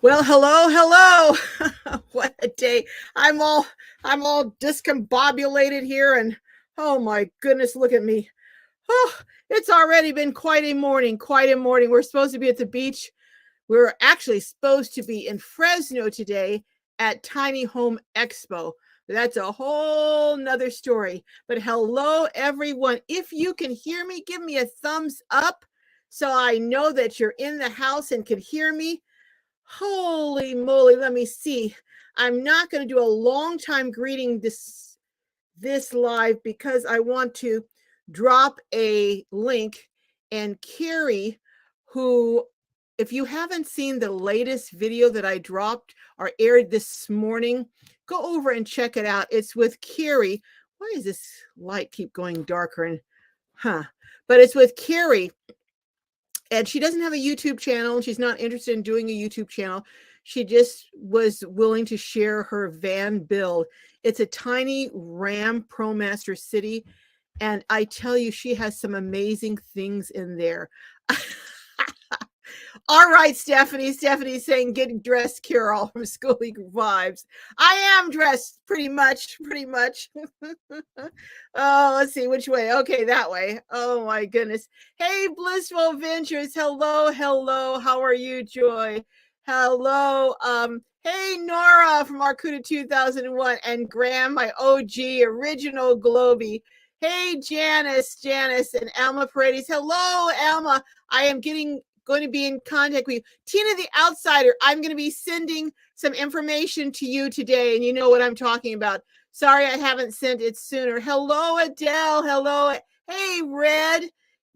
Well, hello, hello. What a day. I'm all I'm all discombobulated here and oh my goodness, look at me. Oh, it's already been quite a morning, quite a morning. We're supposed to be at the beach. We're actually supposed to be in Fresno today at Tiny Home Expo. That's a whole nother story. But hello, everyone. If you can hear me, give me a thumbs up so I know that you're in the house and can hear me. Holy moly, let me see. I'm not going to do a long time greeting this live because I want to drop a link, and Carrie, who, if you haven't seen the latest video that I dropped or aired this morning, go over and check it out. It's with Carrie. Why does this light keep going darker? And but it's with Carrie, and she doesn't have a YouTube channel. She's not interested in doing a YouTube channel. She just was willing to share her van build. It's a tiny Ram Promaster City, and I tell you, she has some amazing things in there. All right, Stephanie. Stephanie's saying, "Get dressed, Carol," from School Week Vibes. I am dressed pretty much. Oh, let's see which way. Okay, that way. Oh my goodness. Hey, Blissful Ventures. Hello, hello. How are you, Joy? Hello. Hey, Nora from Arcuda 2001, and Graham, my OG original Globy. Hey, Janice, and Alma Paredes. Hello, Alma. I am going to be in contact with you. Tina the Outsider, I'm going to be sending some information to you today, and you know what I'm talking about. Sorry I haven't sent it sooner. Hello, Adele. Hello. Hey,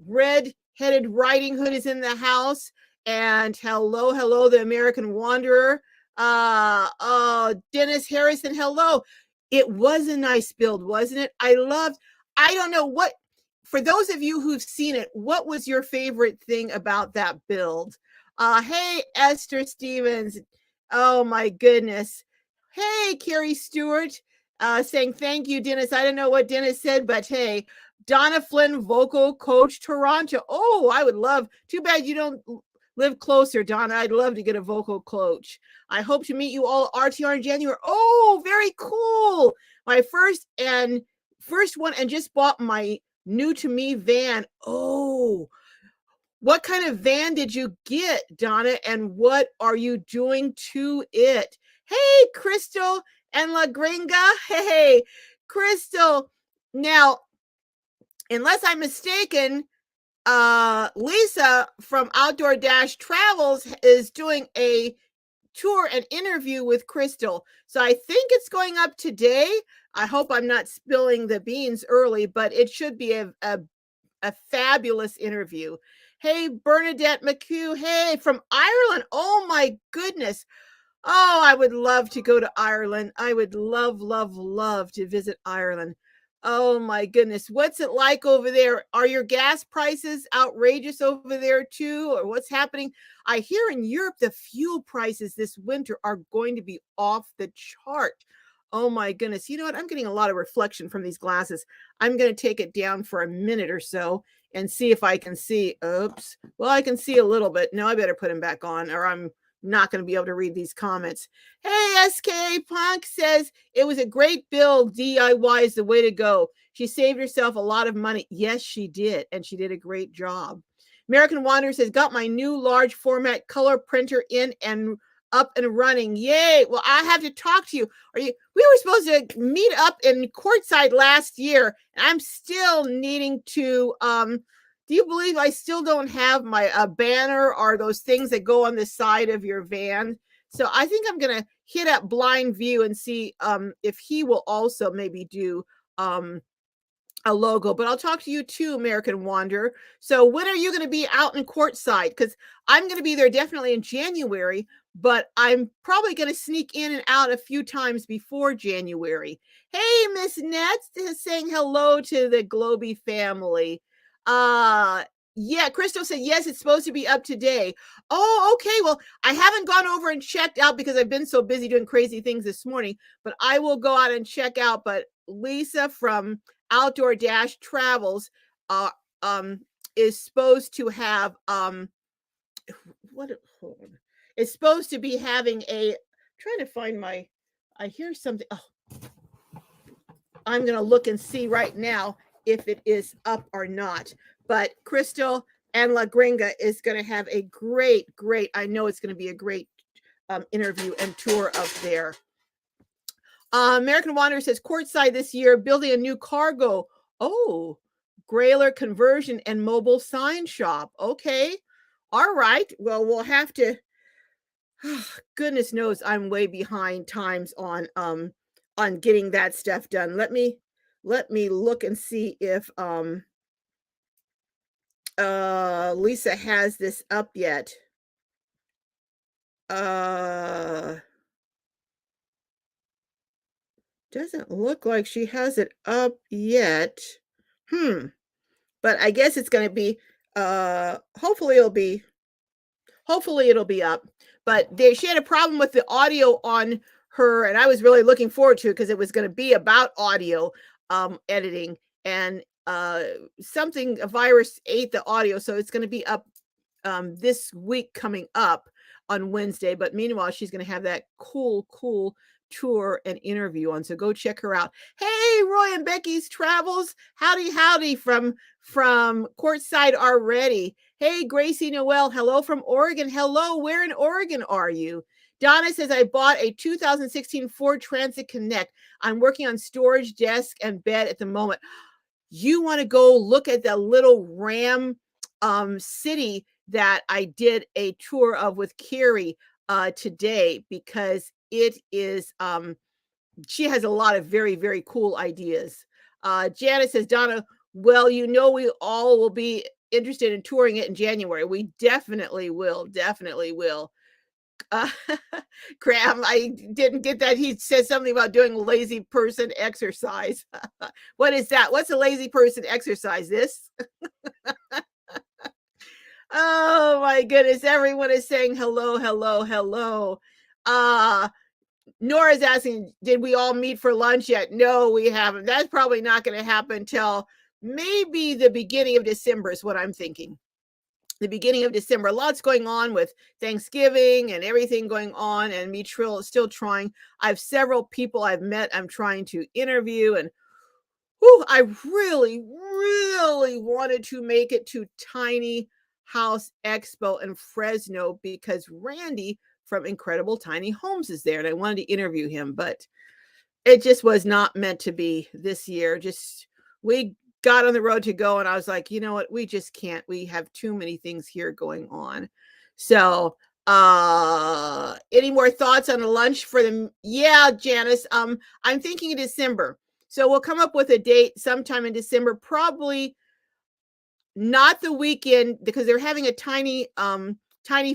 Red-headed Riding Hood is in the house. And hello, the American Wanderer. Dennis Harrison, hello. It was a nice build, wasn't it? I don't know what, for those of you who've seen it, what was your favorite thing about that build? Hey, Esther Stevens. Oh my goodness. Hey, Carrie Stewart, saying thank you, Dennis. I don't know what Dennis said, but hey, Donna Flynn, vocal coach, Toronto. Oh, I would love. Too bad you don't live closer, Donna. I'd love to get a vocal coach. I hope to meet you all RTR in January. Oh, very cool. My first one, and just bought my new to me van. Oh, what kind of van did you get, Donna? And what are you doing to it? Hey, Crystal and La Gringa. Hey, Crystal. Now, unless I'm mistaken, Lisa from Outdoor Dash Travels is doing a tour and interview with Crystal. So I think it's going up today. I hope I'm not spilling the beans early, but it should be a fabulous interview. Hey, Bernadette McHugh. Hey, from Ireland. Oh my goodness. Oh, I would love to go to Ireland. I would love to visit Ireland. Oh my goodness. What's it like over there? Are your gas prices outrageous over there too? Or what's happening? I hear in Europe the fuel prices this winter are going to be off the chart. Oh my goodness. You know what? I'm getting a lot of reflection from these glasses. I'm going to take it down for a minute or so and see if I can see. Oops. Well, I can see a little bit. No, I better put them back on, or I'm not going to be able to read these comments. Hey, SK Punk says it was a great build. DIY is the way to go. She saved herself a lot of money. Yes, she did. And she did a great job. American Wanderer says, got my new large format color printer in and up and running. Yay. Well, I have to talk to you. We were supposed to meet up in Courtside last year, and I'm still needing to do you believe I still don't have my banner or those things that go on the side of your van? So I think I'm going to hit up Blind View and see if he will also maybe do a logo. But I'll talk to you too, American Wanderer. So when are you going to be out in Courtside? Because I'm going to be there definitely in January, but I'm probably going to sneak in and out a few times before January. Hey, Miss Nets is saying hello to the Globy family. Yeah, Crystal said yes, it's supposed to be up today. Oh, okay. Well, I haven't gone over and checked out because I've been so busy doing crazy things this morning, but I will go out and check out. But Lisa from Outdoor Dash Travels is supposed to have what hold on. is supposed to be having a, trying to find my, I hear something. Oh, I'm going to look and see right now if it is up or not. But Crystal and La Gringa is going to have a great, I know it's going to be a great interview and tour of there. American Wanderer says courtside this year, building a new cargo. Oh, grailer conversion and mobile sign shop. Okay. All right. Well, we'll have to, goodness knows I'm way behind times on getting that stuff done. Let me look and see if Lisa has this up yet. Doesn't look like she has it up yet. But I guess it's going to be hopefully it'll be up. But she had a problem with the audio on her, and I was really looking forward to it because it was going to be about audio editing, and something, a virus ate the audio, so it's going to be up this week coming up on Wednesday. But meanwhile, she's going to have that cool tour and interview on, so go check her out. Hey, Roy and Becky's Travels, howdy from courtside already. Hey, Gracie Noel, hello from Oregon. Hello, where in Oregon are you? Donna says, I bought a 2016 Ford Transit Connect. I'm working on storage, desk, and bed at the moment. You want to go look at the little Ram City that I did a tour of with Carrie today, because it is, she has a lot of very cool ideas. Janice says, Donna, well, we all will be interested in touring it in January. We definitely will. Cram, I didn't get that. He says something about doing lazy person exercise. What is that? What's a lazy person exercise? This? Oh my goodness. Everyone is saying hello. Nora's asking, did we all meet for lunch yet? No, we haven't. That's probably not going to happen until maybe the beginning of December is what I'm thinking. The beginning of December. Lots going on with Thanksgiving and everything going on, and me still trying. I have several people I've met I'm trying to interview, and I really wanted to make it to Tiny House Expo in Fresno because Randy from Incredible Tiny Homes is there, and I wanted to interview him, but it just was not meant to be this year. Just, we got on the road to go, and I was like, you know what, we just can't. We have too many things here going on. So any more thoughts on a lunch for them? Yeah, Janice, I'm thinking of December. So we'll come up with a date sometime in December, probably not the weekend, because they're having a tiny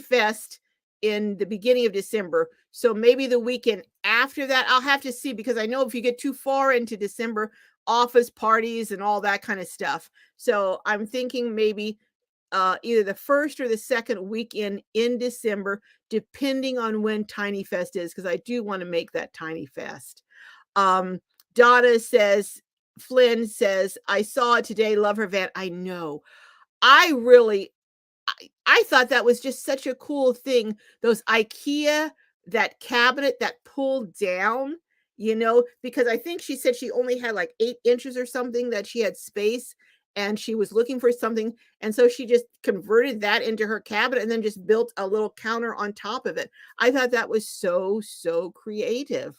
fest in the beginning of December. So maybe the weekend after that. I'll have to see, because I know if you get too far into December, office parties and all that kind of stuff. So I'm thinking maybe either the first or the second weekend in December, depending on when Tiny Fest is, because I do want to make that Tiny Fest. Donna says, Flynn says, I saw it today. Love her van. I know. I thought that was just such a cool thing. Those Ikea, that cabinet that pulled down, because I think she said she only had like 8 inches or something that she had space, and she was looking for something. And so she just converted that into her cabinet and then just built a little counter on top of it. I thought that was so creative.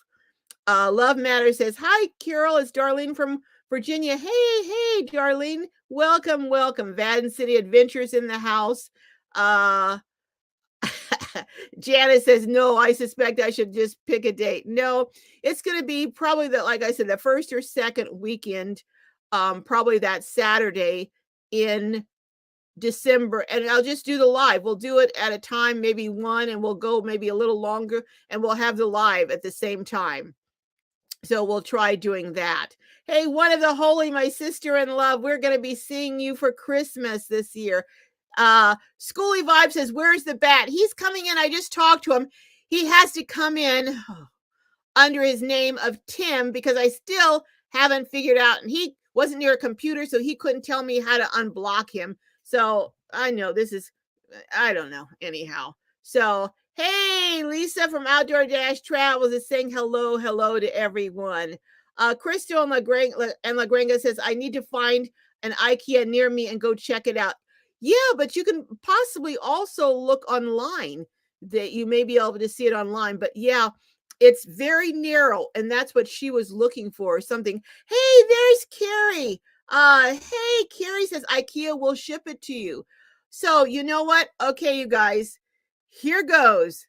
Love Matter says, hi, Carol. It's Darlene from Virginia. Hey, Darlene. Welcome. Vadden City Adventures in the house. Janice says, no, I suspect I should just pick a date. No, it's going to be probably like I said, the first or second weekend, probably that Saturday in December, and I'll just do the live. We'll do it at a time, maybe one, and we'll go maybe a little longer, and we'll have the live at the same time. So we'll try doing that. Hey, one of the holy, my sister in love, we're going to be seeing you for Christmas this year. Schooly Vibe says, where's the bat? He's coming in. I just talked to him. He has to come in under his name of Tim, because I still haven't figured out, and he wasn't near a computer, so he couldn't tell me how to unblock him. So I know this is, I don't know anyhow. So Hey, Lisa from Outdoor Dash Travels is saying hello to everyone. Crystal and Lagrange says, I need to find an Ikea near me and go check it out. Yeah, but you can possibly also look online that you may be able to see it online. But yeah, it's very narrow, and that's what she was looking for. Something. Hey, there's Carrie. Hey, Carrie says Ikea will ship it to you. So you know what? Okay, you guys, here goes.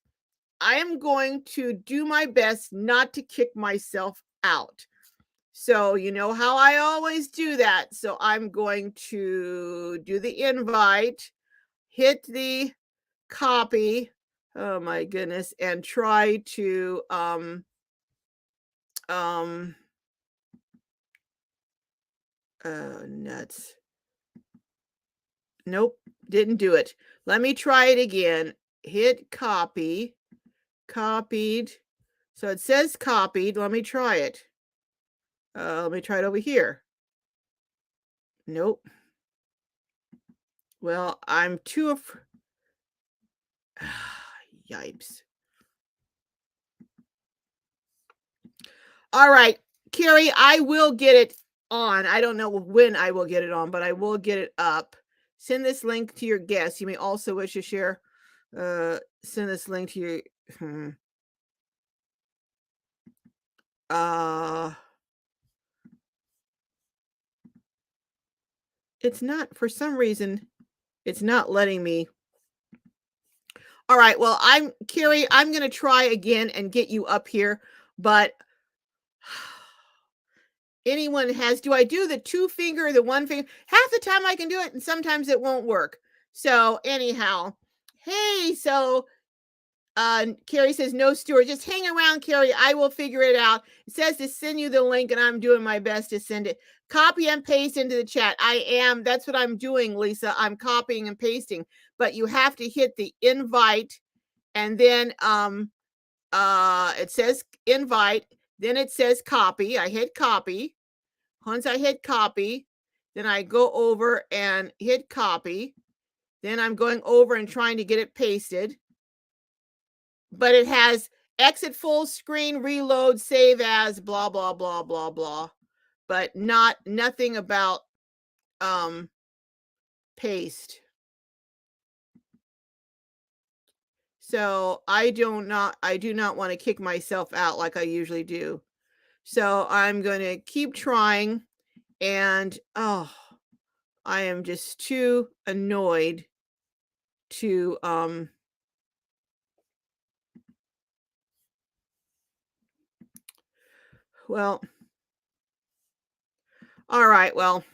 I am going to do my best not to kick myself out. So, you know how I always do that. So, I'm going to do the invite, hit the copy. Oh my goodness, and try to nuts. Nope, didn't do it. Let me try it again. Hit copy. Copied. So it says copied. Let me try it. Let me try it over here. Nope. Well, I'm too yipes. All right, Carrie, I will get it on. I don't know when I will get it on, but I will get it up. Send this link to your guests. You may also wish to share. Send this link to your. It's not, for some reason, it's not letting me. All right, well, Carrie, I'm going to try again and get you up here, but anyone do I do the 2 finger, the 1 finger? Half the time I can do it, and sometimes it won't work. So anyhow, hey, so Carrie says, no, Stuart, just hang around, Carrie. I will figure it out. It says to send you the link, and I'm doing my best to send it. Copy and paste into the chat. That's what I'm doing, Lisa. I'm copying and pasting, but you have to hit the invite, and then it says invite, then it says copy. I hit copy. Once I hit copy, then I go over and hit copy. Then I'm going over and trying to get it pasted. But it has exit full screen, reload, save as, blah, blah, blah, blah, blah. But nothing about paste. So I do not want to kick myself out like I usually do. So I'm going to keep trying, and I am just too annoyed to well, all right, well,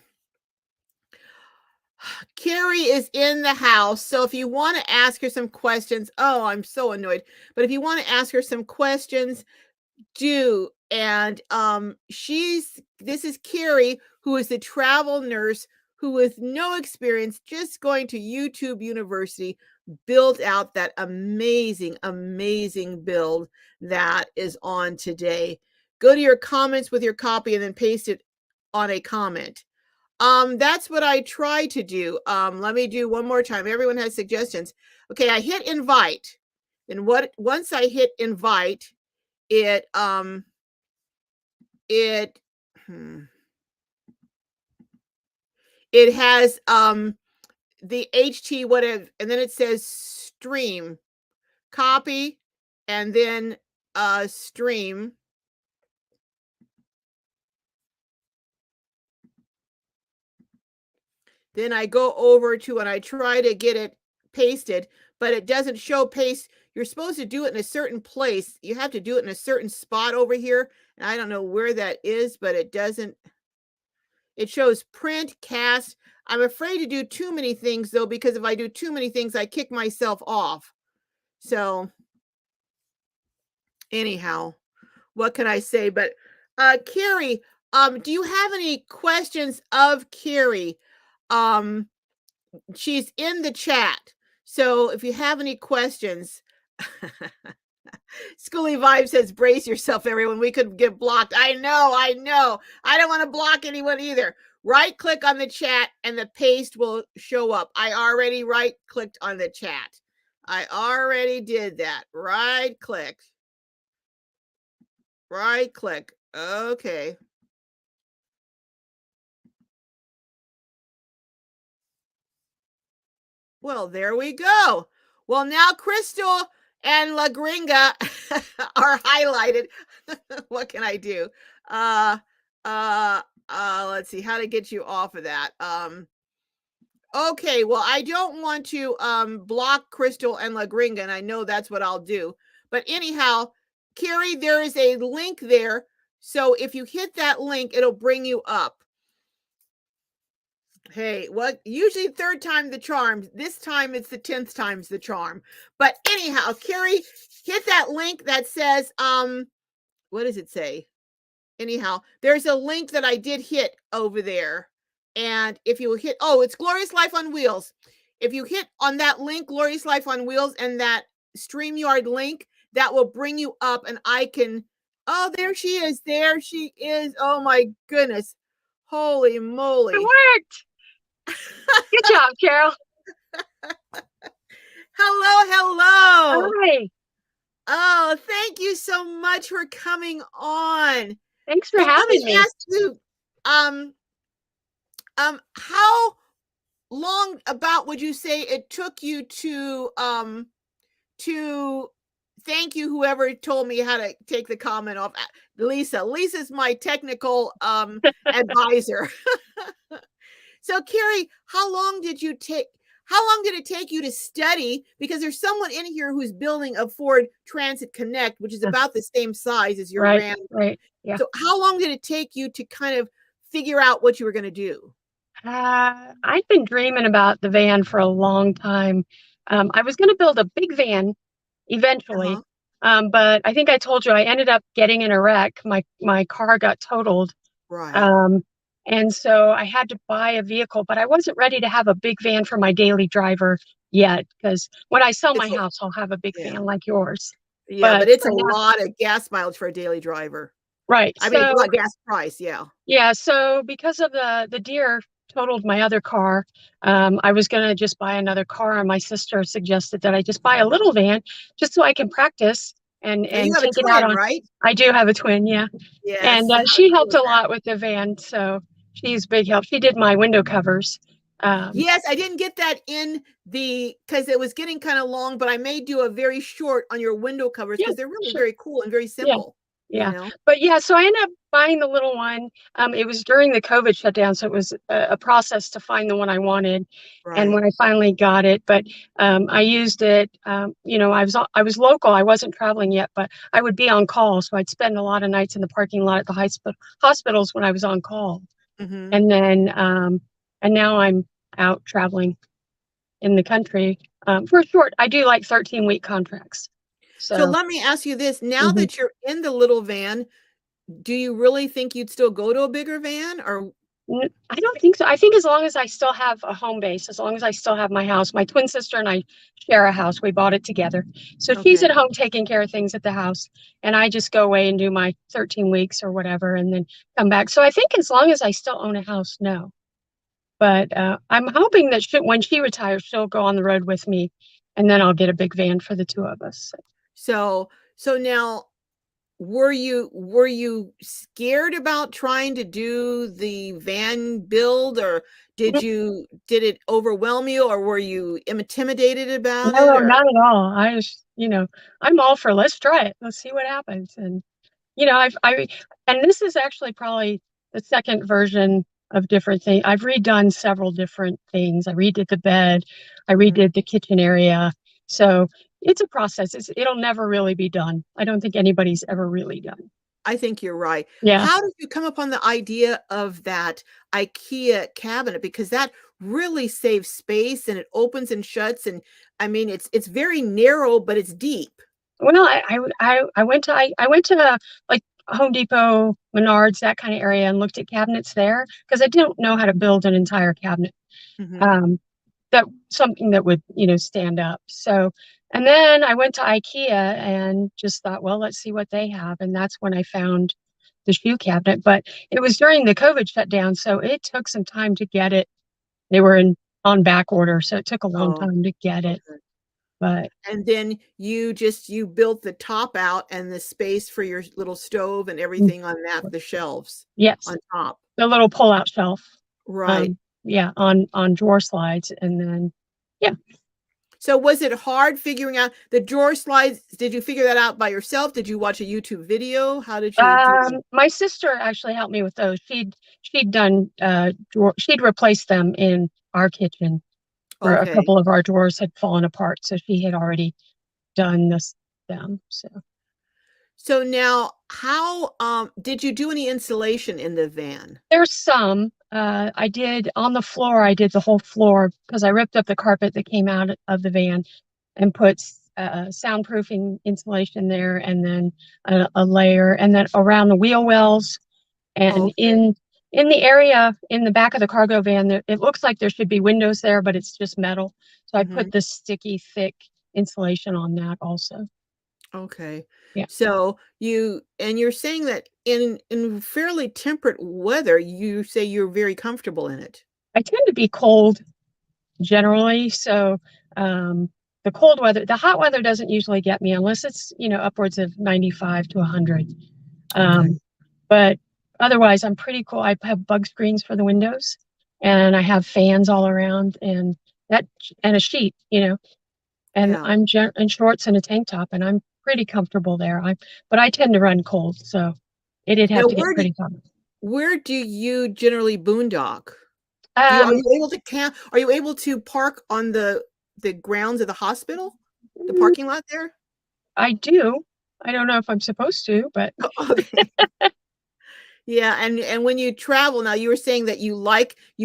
Carrie is in the house. So if you want to ask her some questions, I'm so annoyed. But if you want to ask her some questions, do. And this is Carrie, who is the travel nurse who, with no experience, just going to YouTube University, built out that amazing build that is on today. Go to your comments with your copy and then paste it on a comment. That's what I try to do. Let me do one more time. Everyone has suggestions. Okay, I hit invite. And once I hit invite, it has the HT whatever, and then it says stream, copy, and then stream. Then I go over to and I try to get it pasted, but it doesn't show paste. You're supposed to do it in a certain place. You have to do it in a certain spot over here. And I don't know where that is, but it doesn't. It shows print, cast. I'm afraid to do too many things, though, because if I do too many things, I kick myself off. So anyhow, what can I say? But Carrie, do you have any questions of Carrie? She's in the chat. So if you have any questions, Schooly Vibe says, brace yourself, everyone. We could get blocked. I know. I don't want to block anyone either. Right click on the chat and the paste will show up. I already right clicked on the chat. I already did that. Right click. Right click. Okay. Well, there we go. Well, now Crystal and La Gringa are highlighted. What can I do? Uh, let's see how to get you off of that. Okay, well, I don't want to block Crystal and La Gringa, and I know that's what I'll do. But anyhow, Carrie, there is a link there. So if you hit that link, it'll bring you up. Hey, what? Usually third time the charm. This time it's the 10th time's the charm. But anyhow, Carrie, hit that link that says, what does it say? Anyhow, there's a link that I did hit over there. And if you hit, oh, it's Glorious Life on Wheels. If you hit on that link, Glorious Life on Wheels, and that StreamYard link, that will bring you up and I can, oh, there she is. There she is. Oh my goodness. Holy moly. It worked. Good job, Carol. Hello, hello. Hi. Oh, thank you so much for coming on. Thanks for having me. Ask you, how long about would you say it took you to thank you whoever told me how to take the comment off? Lisa. Lisa's my technical advisor. So Carrie, how long did it take you to study? Because there's someone in here who's building a Ford Transit Connect, which is about the same size as your Ram. Right. Yeah. So how long did it take you to kind of figure out what you were going to do? I've been dreaming about the van for a long time. I was going to build a big van eventually. But I think I told you I ended up getting in a wreck. My car got totaled. Right. And so I had to buy a vehicle, but I wasn't ready to have a big van for my daily driver yet, because when I sell my house, I'll have a big van like yours. Yeah, but it's a lot of gas mileage for a daily driver. Right. I mean, gas price, yeah. Yeah, so because of the deer totaled my other car, I was going to just buy another car, and my sister suggested that I just buy a little van just so I can practice and you have take a twin, it out on. Right? I do have a twin, yeah. Yes. And she helped a lot with the van, so she's big help. She did my window covers. Yes, I didn't get that in because it was getting kind of long, but I may do a very short on your window covers because they're really very cool and very simple. Yeah. You know? But yeah, so I ended up buying the little one. It was during the COVID shutdown, so it was a process to find the one I wanted. Right. And when I finally got it, but I used it. You know, I was local. I wasn't traveling yet, but I would be on call, so I'd spend a lot of nights in the parking lot at the hospitals when I was on call. And then and now I'm out traveling in the country for a short. I do like 13-week contracts. So let me ask you this. Now that you're in the little van, do you really think you'd still go to a bigger van? Or I don't think so. I think as long as I still have a home base, as long as I still have my house, my twin sister and I share a house. We bought it together. So she's at home taking care of things at the house, and I just go away and do my 13 weeks or whatever and then come back. So I think as long as I still own a house, no. But I'm hoping that when she retires, she'll go on the road with me, and then I'll get a big van for the two of us. So now, were you scared about trying to do the van build, or did it overwhelm you, or were you intimidated about it? No, not at all. I was, I'm all for let's try it. Let's see what happens. And and this is actually probably the second version of different things. I've redone several different things. I redid the bed. I redid the kitchen area. So it's a process. It'll never really be done. I don't think anybody's ever really done. I think you're right. Yeah. How did you come upon the idea of that Ikea cabinet? Because that really saves space and it opens and shuts. And I mean, it's very narrow, but it's deep. Well, I went to like Home Depot, Menards, that kind of area, and looked at cabinets there because I didn't know how to build an entire cabinet. That something that would, stand up. So, and then I went to Ikea and just thought, well, let's see what they have. And that's when I found the shoe cabinet. But it was during the COVID shutdown, so it took some time to get it. They were on back order, so it took a long time to get it. But And then you built the top out and the space for your little stove and mm, everything on that, the shelves yes, on top. the little pull-out shelf. Right. Yeah, on drawer slides, and then yeah. So was it hard figuring out the drawer slides? Did you figure that out by yourself? Did you watch a YouTube video? How did you do that? My sister actually helped me with those. She'd done she'd replaced them in our kitchen, for a Okay. couple of our drawers had fallen apart, so she had already done them. So So now how did you do any insulation in the van? there's some. I did on the floor. I did the whole floor because I ripped up the carpet that came out of the van and put soundproofing insulation there, and then a layer, and then around the wheel wells, and Okay. in the area in the back of the cargo van, it looks like there should be windows there, but it's just metal. So I Mhm. put this sticky, thick insulation on that also. Okay. Yeah, So you're saying that in fairly temperate weather, you say you're very comfortable in it. I tend to be cold generally, so um, the hot weather doesn't usually get me unless it's upwards of 95 to 100. Okay. Um, but otherwise, I'm pretty cool. I have bug screens for the windows, and I have fans all around, and that and a sheet, and Yeah. I'm in shorts and a tank top, and I'm pretty comfortable there. But I tend to run cold, so it'd have Now to get pretty hot. where do you generally boondock? Are Um, you able to are you able to park on the grounds of the hospital? The mm, parking lot there? I do. I don't know if I'm supposed to, but Okay. Yeah, and when you travel now, you were saying that you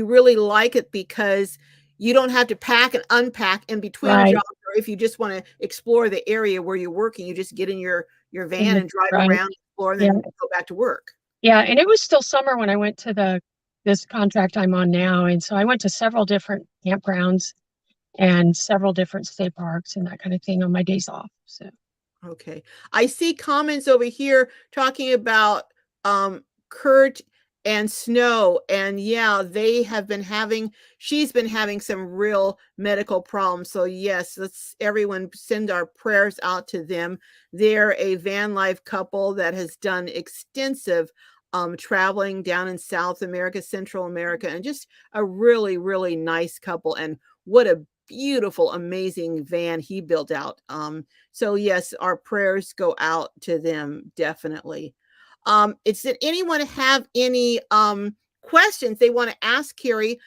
really like it because you don't have to pack and unpack in between right. jobs, or if you just wanna explore the area where you're working, you just get in your van Mhm, and drive right. around, explore, and Yeah. then go back to work. Yeah. And it was still summer when I went to this contract I'm on now. And so I went to several different campgrounds and several different state parks and that kind of thing on my days off. So Okay. I see comments over here talking about Kurt and Snow. And yeah, she's been having some real medical problems. So yes, let's everyone send our prayers out to them. They're a van life couple that has done extensive traveling down in South America, Central America, and just a really, really nice couple. And what a beautiful, amazing van he built out. So yes, our prayers go out to them definitely. Did anyone have any questions they want to ask Carrie,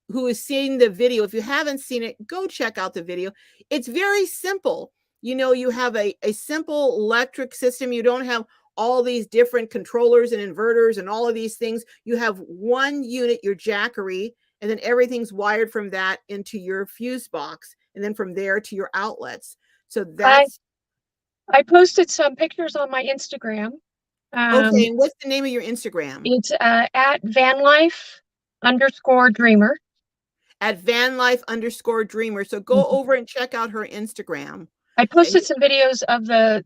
who is seeing the video? If you haven't seen it, go check out the video. It's very simple. You have a simple electric system. You don't have all these different controllers and inverters and all of these things. You have one unit, your Jackery, and then everything's wired from that into your fuse box, and then from there to your outlets. So I that's I posted some pictures on my Instagram. okay. Um, And what's the name of your Instagram? it's at vanlife_dreamer. At vanlife_dreamer. So go Mhm. over and check out her Instagram. I And posted some videos of the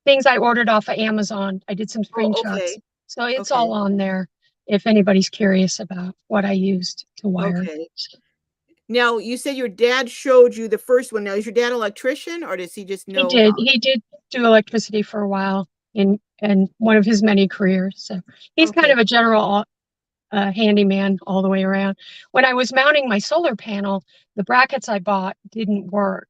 things I ordered off of Amazon. I did some oh, screenshots. okay. So it's Okay. all on there if anybody's curious about what I used to wire. Okay. Now you said your dad showed you the first one. Now is your dad an electrician or does he just He know did. how? He did do electricity for a while in one of his many careers. So he's kind Okay. of a general handyman all the way around. When I was mounting my solar panel, the brackets I bought didn't work.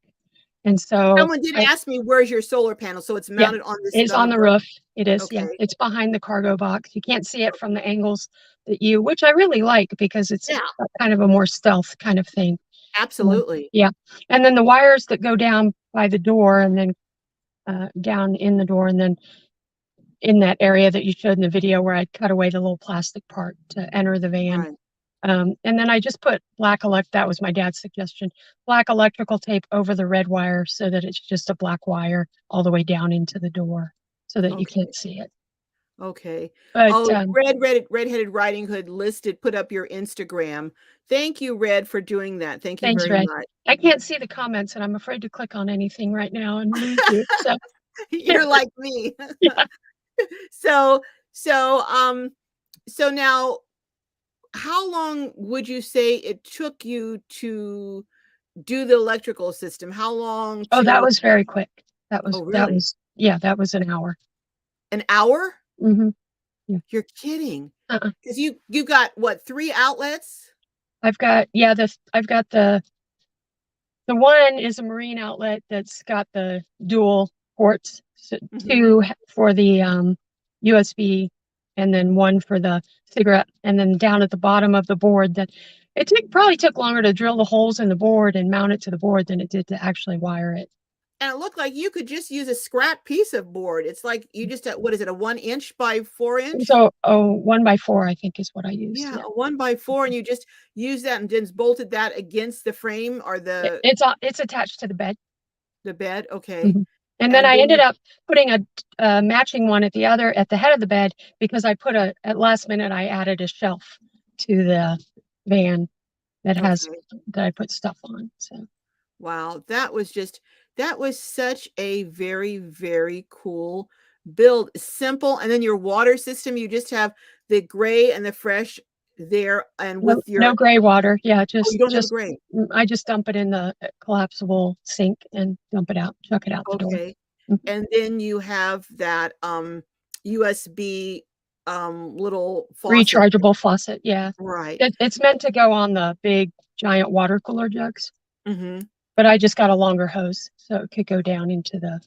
And so Someone did I, ask me where's your solar panel. So it's yeah, mounted on it's on on the the roof. roof. It is, yeah. Okay. It's behind the cargo box. You can't see it from the angles which I really like because it's Yeah, a kind of a more stealth kind of thing. absolutely. Yeah. And then the wires that go down by the door and then down in the door and then in that area that you showed in the video where I cut away the little plastic part to enter the van. Right. And then I just put that was my dad's suggestion, black electrical tape over the red wire so that it's just a black wire all the way down into the door so that you Okay. can't see it. Okay. But Oh, Redheaded Riding Hood put up your Instagram. Thank you, Red, for doing that. Thank you thanks, very Red. much. I can't see the comments and I'm afraid to click on anything right now and lose you. So, You're like me. yeah. So so so now how long would you say it took you to do the electrical system? How long Oh, that to? was very quick. Oh, really? Yeah, that was an hour. An hour? Mm-hmm. Yeah. You're kidding. Uh-uh. Because you got what, 3 outlets? I've got, yeah, I've got the one is a marine outlet that's got the dual ports, so Mm-hmm. two for the USB, and then one for the cigarette. And then down at the bottom of the board, that probably took longer to drill the holes in the board and mount it to the board than it did to actually wire it. And it looked like you could just use a scrap piece of board. It's like you just, what is it, a 1 inch by 4 inch? So, 1x4, I think, is what I used. Yeah, Yeah. a 1 by 4, and you just use that and just bolted that against the frame or It's attached to the bed. the bed. Okay. Mhm. And then And I then ended you, up putting a matching one at the head of the bed, because at last minute I added a shelf to the van that okay. I put stuff on. So Wow, that was such a very, very cool build. Simple. And then your water system, you just have the gray and the fresh there, and no, with your, no gray water. Yeah, oh, you don't have a gray. I just dump it in the collapsible sink and dump it out, chuck it out the door. Okay. Mhm. And then you have that USB little faucet. Rechargeable faucet. Yeah, Right. it's meant to go on the big giant water cooler jugs, Mm-hmm. but I just got a longer hose so it could go down into the.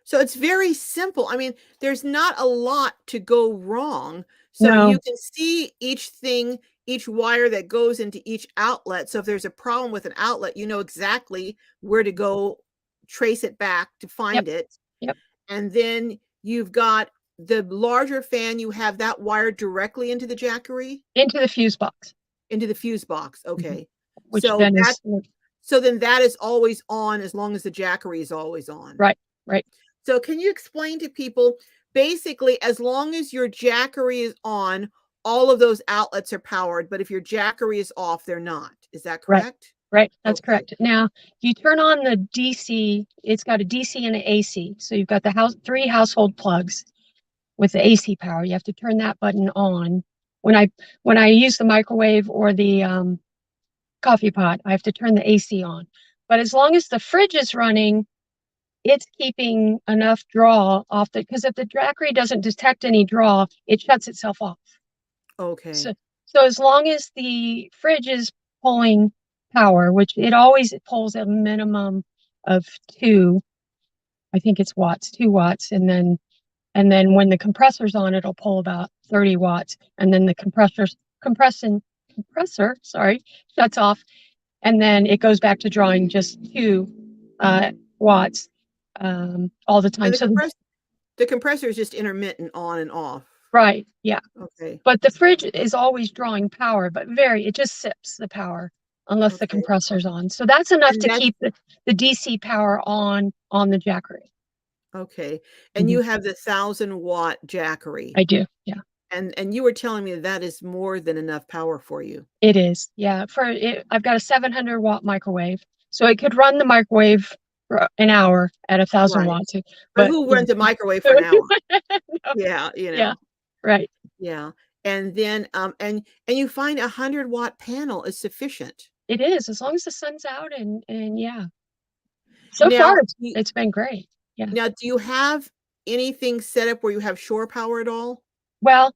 So it's very simple. I mean, there's not a lot to go wrong. So No. you can see each thing, each wire that goes into each outlet. So if there's a problem with an outlet, you know exactly where to go, trace it back to Yep. find it. Yep. And then you've got the larger fan, you have that wired directly into the jackery, Into the fuse box. into the fuse box. Mhm. Okay. Which So then that, is so then that is always on as long as the jackery is always on. right, right. So can you explain to people, basically, as long as your jackery is on, all of those outlets are powered, but if your jackery is off, they're not. Is that Right, correct? right. That's Okay. correct. Now you turn on the DC. It's got a DC and an AC. So you've got the three household plugs with the AC power. You have to turn that button on. When I use the microwave or the coffee pot, I have to turn the AC on. But as long as the fridge is running, it's keeping enough draw off because if the jackery doesn't detect any draw, it shuts itself off. Okay. So as long as the fridge is pulling power, which it always pulls a minimum of I think it's watts, 2 watts, and then when the compressor's on, it'll pull about 30 watts, and then the compressor, sorry, shuts off, and then it goes back to drawing just 2 watts all the time. And So the compressor is just intermittent on and off. right, yeah. Okay. But the fridge is always drawing power, but it just sips the power unless the Okay. compressor's on. So that's enough And to that's keep the DC power on the jackery. okay. And you have the 1,000-watt jackery. I do, yeah. And you were telling me that is more than enough power for you. It is, yeah. I've got a 700-watt microwave, so it could run the microwave for an hour at 1,000 Right. watts. But But who runs a microwave for an hour? no, Yeah, yeah, right. Yeah. And then and you find 100-watt panel is sufficient. It is, as long as the sun's out, and yeah. So far, Now, it's been great. Yeah. now do you have anything set up where you have shore power at all? Well,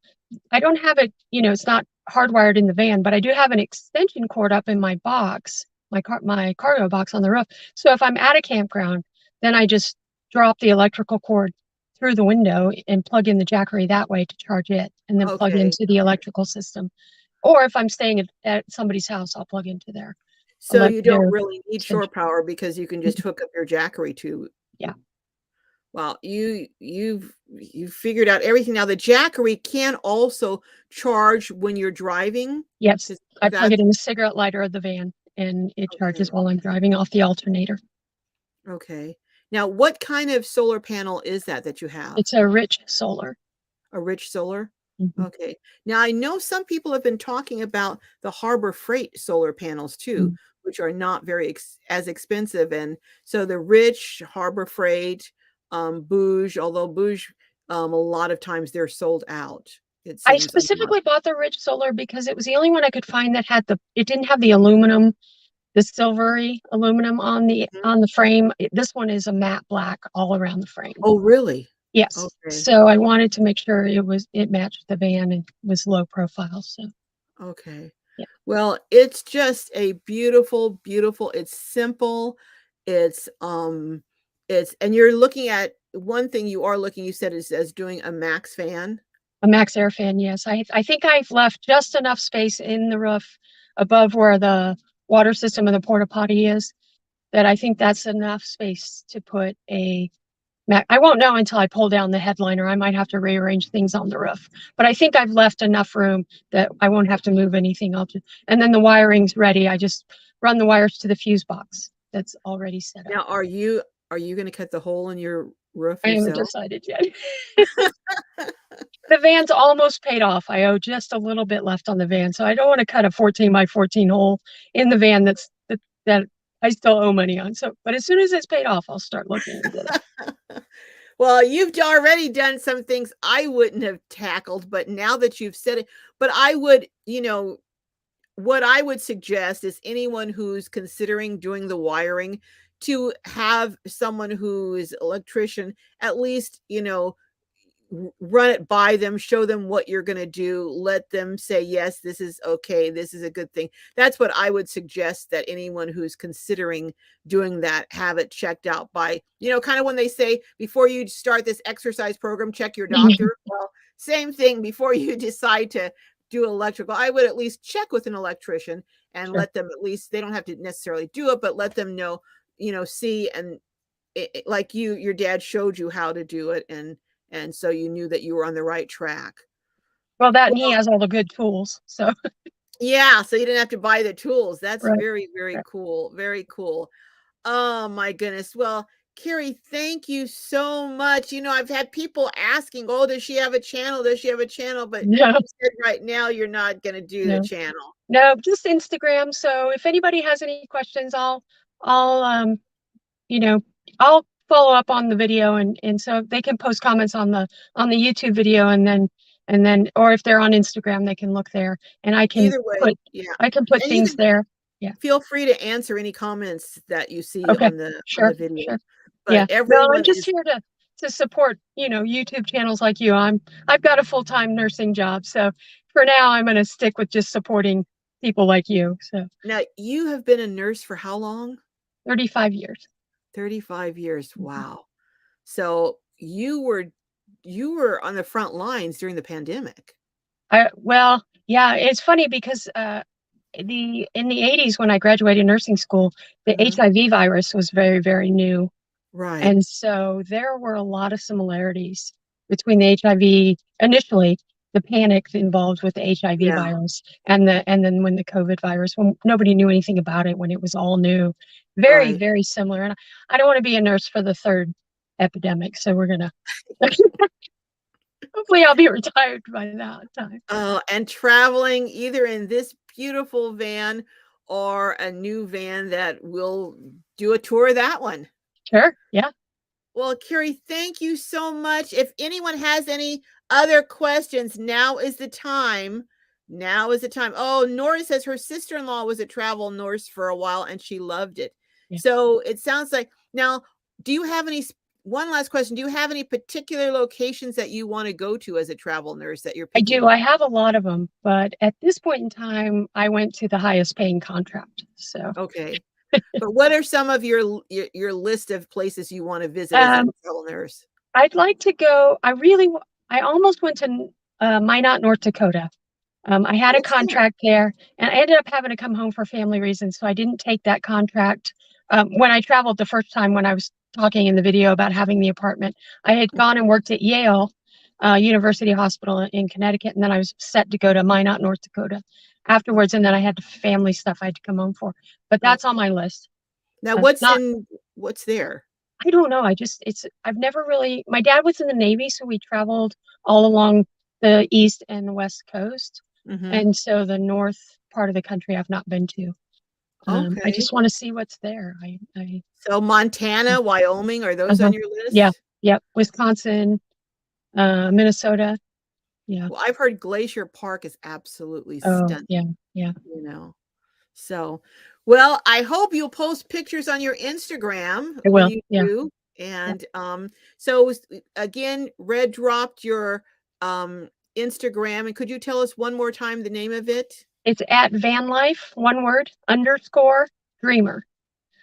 I don't have it, it's not hardwired in the van, but I do have an extension cord up in my box, my cargo box on the roof. So if I'm at a campground, then I just drop the electrical cord through the window and plug in the jackery that way to charge it, and then plug Okay. into the electrical system. Or if I'm staying at somebody's house, I'll plug into their So you don't their really need shore extension. power because you can just hook up your jackery to. Yeah. Well, you've figured out everything. Now the jackery can also charge when you're driving. Yes, I plug That's it in the cigarette lighter of the van, and it charges okay. while I'm driving off the alternator. Okay. Now, what kind of solar panel is that you have? It's a rich solar. A rich solar? Mhm. Okay. Now, I know some people have been talking about the Harbor Freight solar panels too, Mm. which are not very as expensive. And so the rich Harbor Freight, Bouge, although Bouge, a lot of times they're sold out. It I seems a lot. specifically bought the rich solar because it was the only one I could find that it didn't have the aluminum the silvery aluminum on Mhm. the frame. This one is a matte black all around the frame. Oh, really? Yes. Okay. So I wanted to make sure it matched the van and was low profile. So Okay. yeah. Well, it's just a beautiful, beautiful, it's simple. It's and you're looking at one thing you are looking, you said is as doing a max fan. A max air fan, yes. I think I've left just enough space in the roof above where the water system and the porta potty is that I think that's enough space to put a max. I won't know until I pull down the headliner. I might have to rearrange things on the roof, but I think I've left enough room that I won't have to move anything else. And then the wiring's ready. I just run the wires to the fuse box that's already set up. Now, are you gonna cut the hole in your roof I haven't yourself? decided yet. The van's almost paid off. I owe just a little bit left on the van, so I don't want to cut a 14 by 14 hole in the van that I still owe money on. So, but as soon as it's paid off, I'll start looking into it. Well, you've already done some things I wouldn't have tackled, but now that you've said it, but I would, what I would suggest is anyone who's considering doing the wiring to have someone who is electrician at least, run it by them, show them what you're going to do, let them say, yes, this is okay, this is a good thing. That's what I would suggest, that anyone who's considering doing that have it checked out by, kind of when they say before you start this exercise program, check your doctor. Well, same thing, before you decide to do electrical, I would at least check with an electrician and Sure. let them, at least they don't have to necessarily do it, but let them know, see, and like your dad showed you how to do it, and so you knew that you were on the right track. Well, that and he Well, has all the good tools. So, yeah, so you didn't have to buy the tools. That's right. very, very Right. cool. Very cool. Oh my goodness. Well, Carrie, thank you so much. I've had people asking, "Oh, does she have a channel? Does she have a channel?" But No, you said right now you're not going to do the no, channel. no, just Instagram. So if anybody has any questions, I'll, you know, I'll follow up on the video and so they can post comments on the YouTube video and then or if they're on Instagram, they can look there and Either way, put yeah. I can put And you things can there. Yeah. feel free to answer any comments that you see Okay. on Sure. the video. Sure. But Yeah. No, I'm everyone just is here to support, YouTube channels like you. I've got a full-time nursing job. So for now I'm going to stick with just supporting people like you. So now, you have been a nurse for how long? 35 years. 35 years. Mhm. Wow. So you were on the front lines during the pandemic. Well, yeah, it's funny because in the 80s when I graduated nursing school, the Mhm. HIV virus was very, very new. Right. And so there were a lot of similarities between the HIV initially, the panic involved with the HIV Yeah. virus and then when the COVID virus, when nobody knew anything about it, when it was all new. Very, Right. very similar. And I don't want to be a nurse for the third epidemic. So we're gonna hopefully I'll be retired by that time. And traveling either in this beautiful van or a new van that will do a tour of that one. Sure. Yeah. Well, Carrie, thank you so much. If anyone has any other questions, now is the time. Now is the time. Oh, Nora says her sister-in-law was a travel nurse for a while and she loved it. Yeah. So it sounds like now, do you have any, one last question? Do you have any particular locations that you want to go to as a travel nurse that you're I picking? do. I have a lot of them, but at this point in time, I went to the highest paying contract. So, Okay. But what are some of your list of places you want to visit as a um, travel nurse? I'd like to go. I almost went to Minot, North Dakota. I had a What's there? contract there, and I ended up having to come home for family reasons, so I didn't take that contract. When I traveled the first time, when I was talking in the video about having the apartment, I had gone and worked at Yale University Hospital in Connecticut, and then I was set to go to Minot, North Dakota afterwards, and then I had family stuff I had to come home for. But that's on Okay. my list. Now Not what's there? I don't know. I've never really, my dad was in the Navy, so we traveled all along the East and the West Coast. Mhm. And so the North part of the country I've not been to. I Okay. just want to see what's there. So Montana, Wyoming, are those uh on your Yeah, list? yeah. Wisconsin, Minnesota. Yeah. Well, I've heard Glacier Park is absolutely Oh, yeah, stunning, yeah. you know. So, Well, I hope you'll post pictures on your Instagram I when will. you Yeah. do. Yeah. And so again, Red dropped your Instagram. And could you tell us one more time the name of it? It's at vanlife, one word, _ dreamer.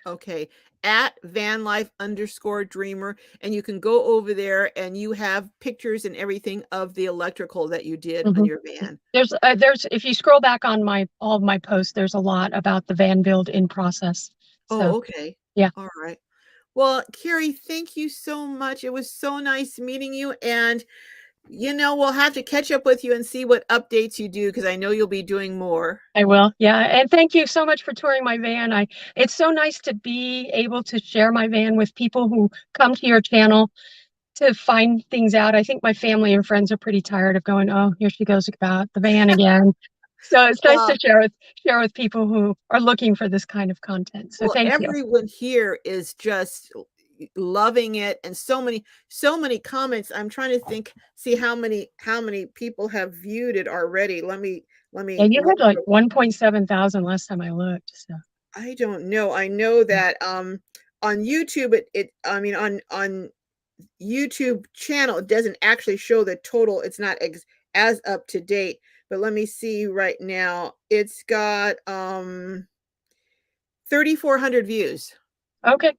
Okay, at vanlife_dreamer. And you can go over there and you have pictures and everything of the electrical that you did on Mhm. your van. There's if you scroll back on all of my posts, there's a lot about the van build in process. So Oh, okay. yeah, All right. Well, Carrie, thank you so much. It was so nice meeting you. And, we'll have to catch up with you and see what updates you do because I know you'll be doing more. I will. Yeah. And thank you so much for touring my van. It's so nice to be able to share my van with people who come to your channel to find things out. I think my family and friends are pretty tired of going, oh, here she goes about the van again. So it's nice Well, to share with people who are looking for this kind of content. So well, thank you. everyone here is just loving it, and so many comments. I'm trying to see how many people have viewed it already. Let me And you look. had like 1.7 thousand last time I looked. So I don't know. I know that on YouTube I mean on YouTube channel, it doesn't actually show the total. It's not as up to date. But let me see right now. It's got 3,400 views. okay.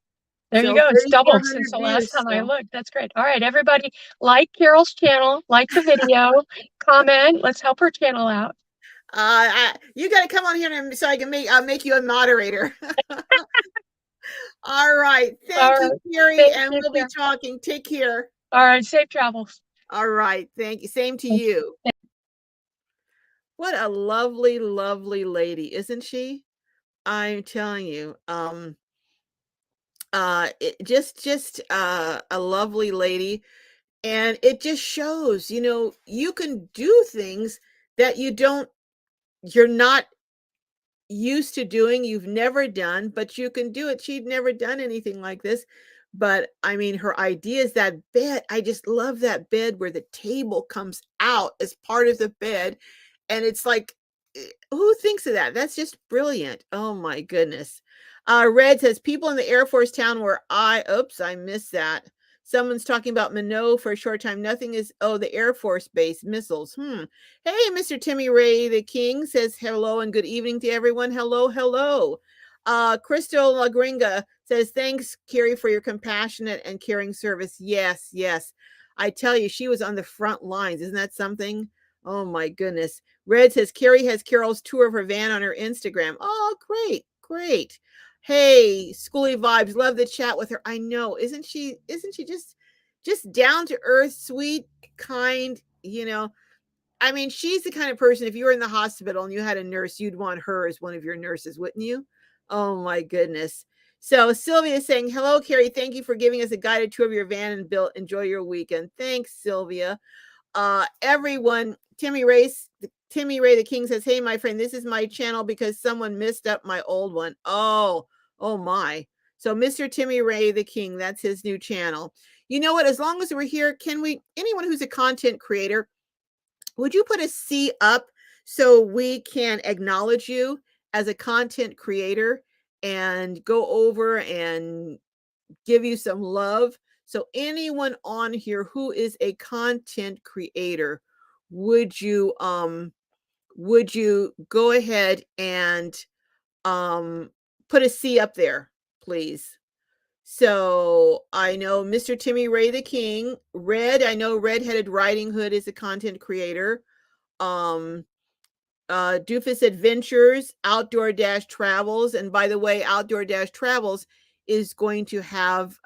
There you So go. It's doubled since 3,400 the last views. time I So looked. That's great. All right, everybody, like Carol's channel, like the video, comment. Let's help her channel out. you got to come on here so I can make you a moderator. All right. All Thank you, right. Carrie, Thank and you, we'll be Carol. talking. Take care. All right. Safe travels. All right. Thank you. Same to Thank you. you. What a lovely, lovely lady, isn't she? I'm telling you. Just a lovely lady, and it just shows, you can do things that you're not used to doing, you've never done, but you can do it. She'd never done anything like this. But I mean, her idea is that bed. I just love that bed where the table comes out as part of the bed. And it's like, who thinks of that? That's just brilliant. Oh my goodness. Red says people in the Air Force town where oops, I missed that. Someone's talking about Minot for a short time. Nothing is, the Air Force base missiles. Hey, Mr. Timmy Ray, the King says hello and good evening to everyone. Hello, hello. Crystal Lagringa says, thanks, Carrie, for your compassionate and caring service. Yes, yes. I tell you, she was on the front lines. Isn't that something? Oh, my goodness. Red says, Carrie has Carol's tour of her van on her Instagram. Oh, great, great. Hey, Schooly Vibes, love the chat with her. I know. Isn't she just down to earth, sweet, kind, I mean, she's the kind of person, if you were in the hospital and you had a nurse, you'd want her as one of your nurses, wouldn't you? Oh my goodness. So Sylvia is saying, hello, Carrie. Thank you for giving us a guided tour of your van and Bill. Enjoy your weekend. Thanks, Sylvia. Everyone, Timmy Ray the King says, hey, my friend, this is my channel because someone messed up my old one. Oh my. So Mr. Timmy Ray the King, that's his new channel. You know what? As long as we're here, anyone who's a content creator, would you put a C up so we can acknowledge you as a content creator and go over and give you some love? So anyone on here who is a content creator, would you go ahead and put a C up there, please? So I know Mr. Timmy Ray the King, Red, I know Red-Headed Riding Hood is a content creator. Doofus Adventures, Outdoor Dash Travels. And by the way, Outdoor Dash Travels is going to have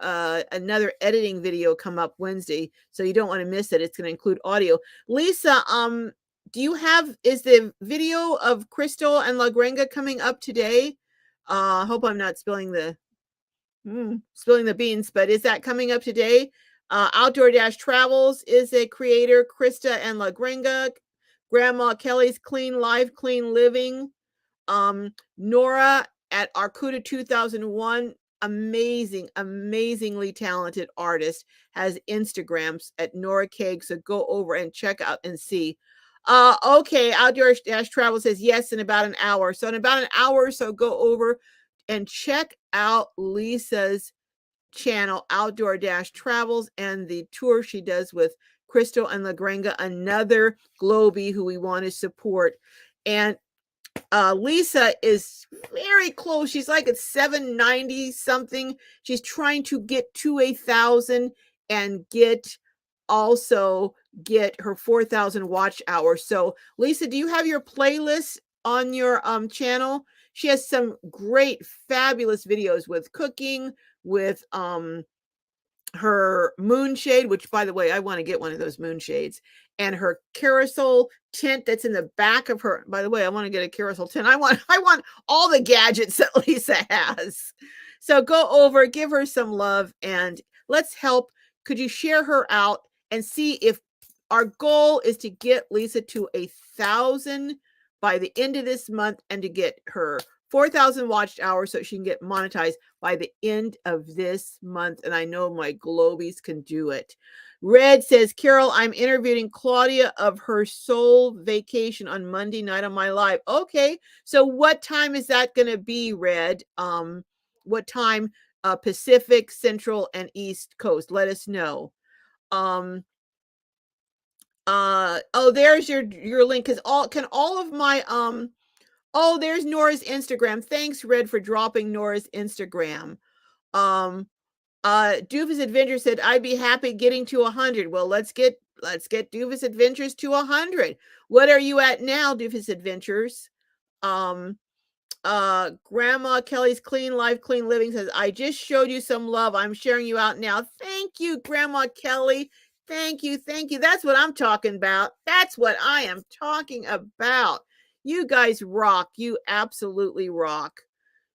another editing video come up Wednesday. So you don't want to miss it. It's going to include audio. Lisa, is the video of Crystal and Lagrenga coming up today? I hope I'm not spilling the beans, but is that coming up today? Outdoor Dash Travels is a creator, Krista and Lagrenga. Grandma Kelly's Clean Life, Clean Living. Nora at Arcuda 2001, amazingly talented artist, has Instagrams at Nora Cake. So go over and check out and see. Okay, Outdoor Dash Travel says yes in about an hour. So in about an hour or so, go over and check out Lisa's channel, Outdoor Dash Travels, and the tour she does with Crystal and Lagrange, another Globie who we want to support. And Lisa is very close. She's like at 790 something. She's trying to get to 1,000 and also get her 4,000 watch hours. So Lisa, do you have your playlist on your channel? She has some great, fabulous videos with cooking, with her moonshade, which by the way, I want to get one of those moonshades, and her carousel tent that's in the back of her. By the way, I want to get a carousel tent. I want all the gadgets that Lisa has. So go over, give her some love, and let's help. Could you share her out and see if our goal is to get Lisa to 1,000 by the end of this month and to get her 4,000 watched hours so she can get monetized by the end of this month. And I know my Globies can do it. Red says, Carol, I'm interviewing Claudia of her soul vacation on Monday night on my live. Okay. So what time is that going to be, Red? What time? Pacific, Central, and East Coast. Let us know. Oh, there's your link. Because all of my oh, there's Nora's Instagram. Thanks, Red, for dropping Nora's Instagram. Doofus Adventure said, I'd be happy getting to 100. Well, let's get Doofus Adventures to 100. What are you at now, Doofus Adventures? Grandma Kelly's Clean Life, Clean Living says, I just showed you some love. I'm sharing you out now. Thank you, Grandma Kelly. Thank you. Thank you. That's what I'm talking about. That's what I am talking about. You guys rock. You absolutely rock.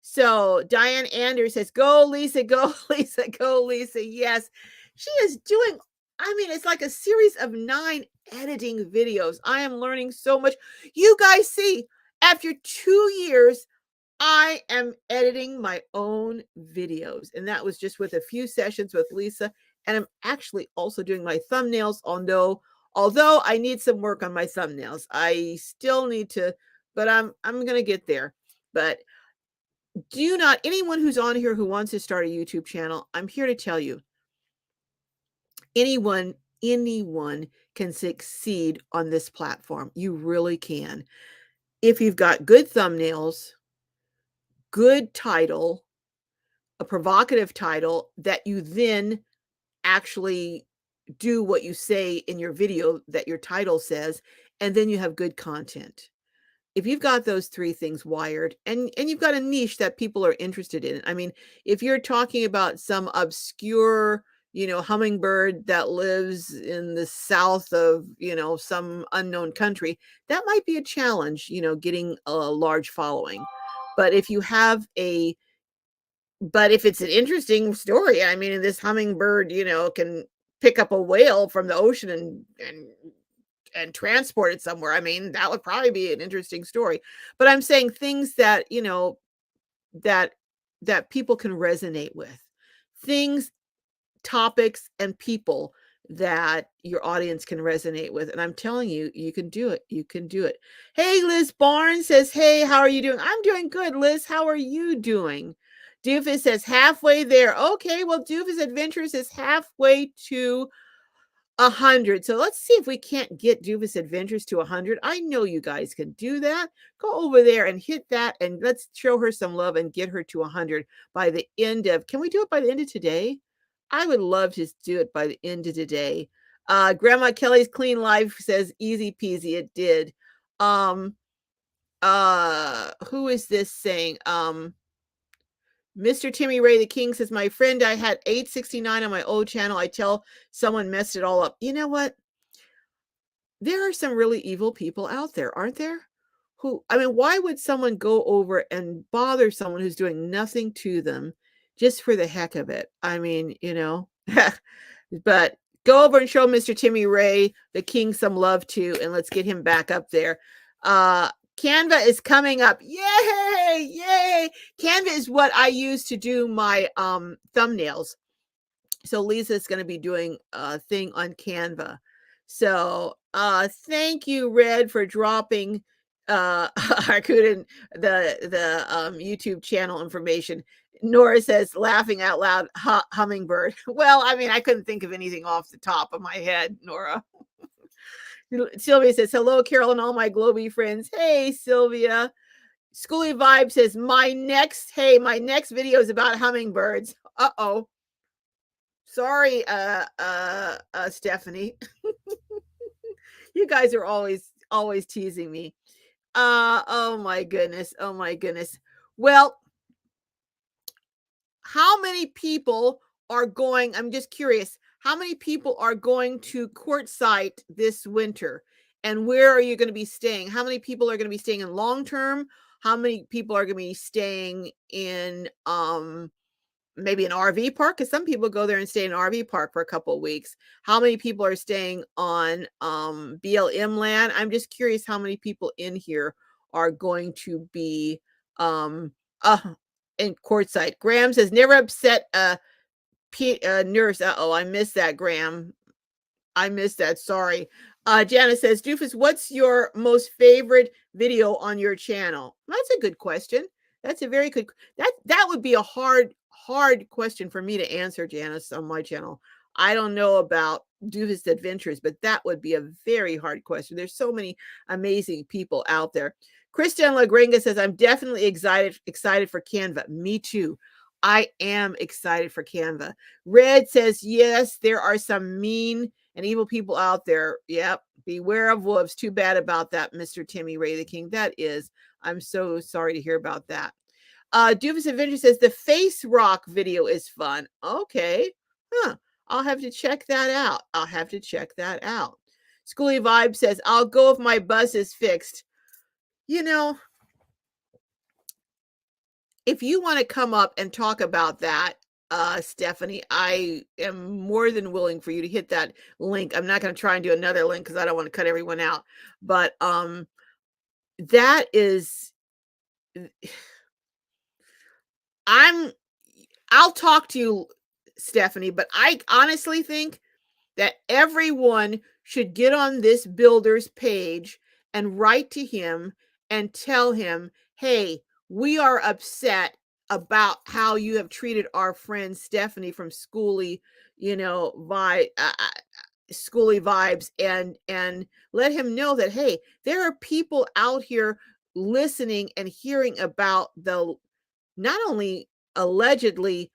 So Diane Anders says, go, Lisa, go, Lisa, go, Lisa. Yes, she is doing, I mean, it's like a series of 9 editing videos. I am learning so much. You guys see, after 2 years, I am editing my own videos. And that was just with a few sessions with Lisa. And I'm actually also doing my thumbnails, although I need some work on my thumbnails. I still need to, but I'm going to get there. But do not, anyone who's on here who wants to start a YouTube channel, I'm here to tell you, anyone can succeed on this platform. You really can. If you've got good thumbnails, good title, a provocative title that you then actually do what you say in your video that your title says, and then you have good content. If you've got those 3 things wired and you've got a niche that people are interested in. I mean, if you're talking about some obscure, hummingbird that lives in the south of, some unknown country, that might be a challenge, getting a large following. But if it's an interesting story, I mean, this hummingbird, can pick up a whale from the ocean and transport it somewhere. I mean, that would probably be an interesting story. But I'm saying things that, that people can resonate with. Things, topics, and people that your audience can resonate with. And I'm telling you, you can do it. You can do it. Hey, Liz Barnes says, hey, how are you doing? I'm doing good, Liz. How are you doing? Doofus says halfway there. Okay, well, Doofus Adventures is halfway to 100. So let's see if we can't get Doofus Adventures to 100. I know you guys can do that. Go over there and hit that, and let's show her some love and get her to 100 by the end of, can we do it by the end of today? I would love to do it by the end of today. Grandma Kelly's Clean Life says easy peasy. It did. Who is this saying? Mr. Timmy Ray the King says, my friend, I had 869 on my old channel. I tell someone messed it all up. You know what? There are some really evil people out there, aren't there? Why would someone go over and bother someone who's doing nothing to them just for the heck of it? I mean, but go over and show Mr. Timmy Ray the King some love too, and let's get him back up there. Canva is coming up. Yay! Yay! Canva is what I use to do my thumbnails. So Lisa's going to be doing a thing on Canva. So Thank you, Red, for dropping Arkutin the YouTube channel information. Nora says, laughing out loud, hummingbird. Well, I mean, I couldn't think of anything off the top of my head, Nora. Sylvia says, hello, Carol and all my Globee friends. Hey, Sylvia. Schooly Vibe says, my next video is about hummingbirds. Uh-oh. Sorry, Stephanie. You guys are always teasing me. Oh my goodness. Oh my goodness. Well, how many people are going? I'm just curious. How many people are going to Quartzsite this winter? And where are you going to be staying? How many people are going to be staying in long term? How many people are going to be staying in maybe an RV park? Because some people go there and stay in an RV park for a couple of weeks. How many people are staying on BLM land? I'm just curious how many people in here are going to be in Quartzsite. Graham says, never upset a nurse. Uh-oh, I missed that, Graham. I missed that. Sorry. Janice says, Doofus, what's your most favorite video on your channel? That's a good question. That's a very good, that would be a hard question for me to answer, Janice, on my channel. I don't know about Doofus Adventures, but that would be a very hard question. There's so many amazing people out there. Christian Lagringa says, I'm definitely excited for Canva. Me too. I am excited for Canva. Red says, yes, there are some mean and evil people out there. Yep. Beware of wolves. Too bad about that, Mr. Timmy Ray the King. That is. I'm so sorry to hear about that. Doofus Adventure says the face rock video is fun. Okay. Huh. I'll have to check that out. Schooly Vibe says, I'll go if my bus is fixed. You know, if you want to come up and talk about that, Stephanie, I am more than willing for you to hit that link. I'm not going to try and do another link because I don't want to cut everyone out. But that is, I'll talk to you, Stephanie, but I honestly think that everyone should get on this builder's page and write to him and tell him, hey, we are upset about how you have treated our friend Stephanie from Schooly, Schooly Vibes, and let him know that, hey, there are people out here listening and hearing about the not only allegedly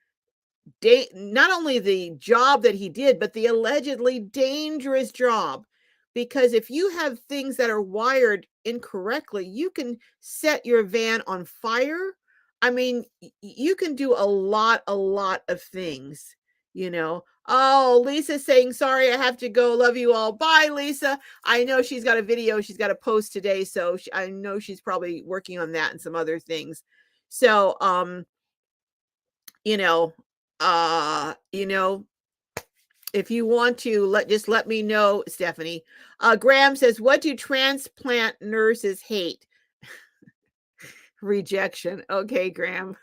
not only the job that he did, but the allegedly dangerous job. Because if you have things that are wired incorrectly, you can set your van on fire. I mean, you can do a lot of things, Oh, Lisa's saying, sorry, I have to go. Love you all. Bye, Lisa. I know she's got a video she's got to post today. So I know she's probably working on that and some other things. So, if you want to just let me know, Stephanie. Graham says, what do transplant nurses hate? Rejection. Okay, Graham.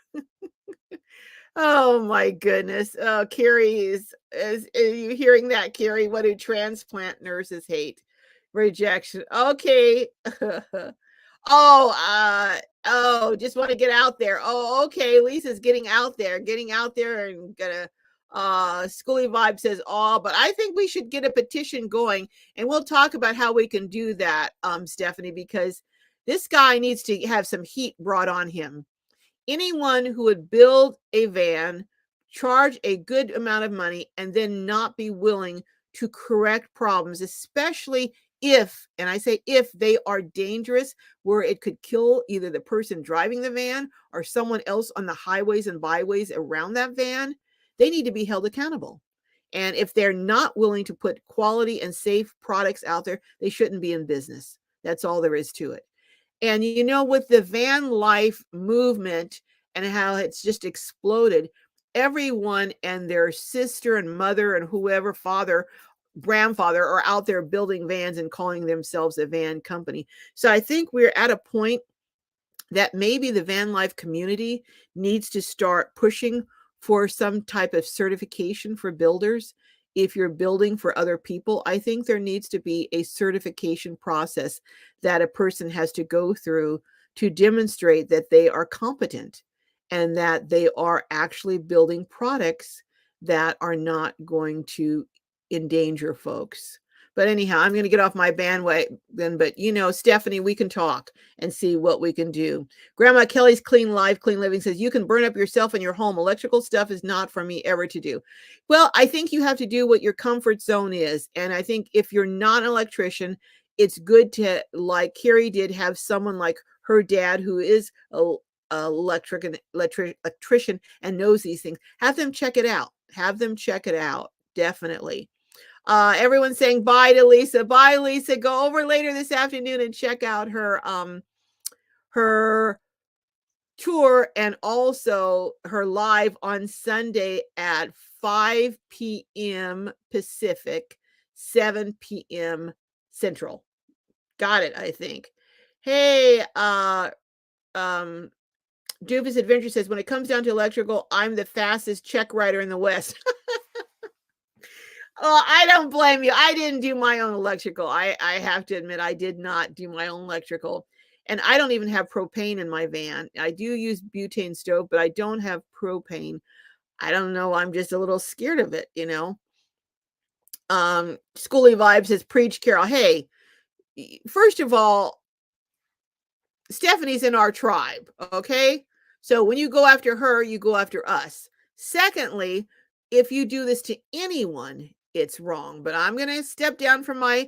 Oh my goodness. Carrie is you hearing that, Carrie? What do transplant nurses hate? Rejection. Okay. Just want to get out there. Oh, okay. Lisa's getting out there and gonna Schooly Vibe says, but I think we should get a petition going, and we'll talk about how we can do that, Stephanie, because this guy needs to have some heat brought on him. Anyone who would build a van, charge a good amount of money, and then not be willing to correct problems, especially if, and I say if, they are dangerous, where it could kill either the person driving the van or someone else on the highways and byways around that van, they need to be held accountable. And if they're not willing to put quality and safe products out there, they shouldn't be in business. That's all there is to it. And with the van life movement and how it's just exploded, everyone and their sister and mother and whoever, father, grandfather, are out there building vans and calling themselves a van company. So I think we're at a point that maybe the van life community needs to start pushing for some type of certification for builders. if you're building for other people, I think there needs to be a certification process that a person has to go through to demonstrate that they are competent and that they are actually building products that are not going to endanger folks. But anyhow, I'm going to get off my bandwagon. But Stephanie, we can talk and see what we can do. Grandma Kelly's Clean Life, Clean Living says, you can burn up yourself in your home. Electrical stuff is not for me ever to do. Well, I think you have to do what your comfort zone is. And I think if you're not an electrician, it's good to, like Carrie did, have someone like her dad who is a electrician and knows these things. Have them check it out. Definitely. Everyone's saying bye to Lisa. Bye, Lisa. Go over later this afternoon and check out her tour and also her live on Sunday at 5 p.m. Pacific, 7 p.m. Central. Got it, I think. Hey, Doofus Adventure says, when it comes down to electrical, I'm the fastest check writer in the West. Oh, I don't blame you. I didn't do my own electrical. I have to admit, I did not do my own electrical. And I don't even have propane in my van. I do use butane stove, but I don't have propane. I don't know. I'm just a little scared of it, Schooly Vibes says, preach, Carol. Hey, first of all, Stephanie's in our tribe, okay? So when you go after her, you go after us. Secondly, if you do this to anyone, it's wrong. But I'm going to step down from my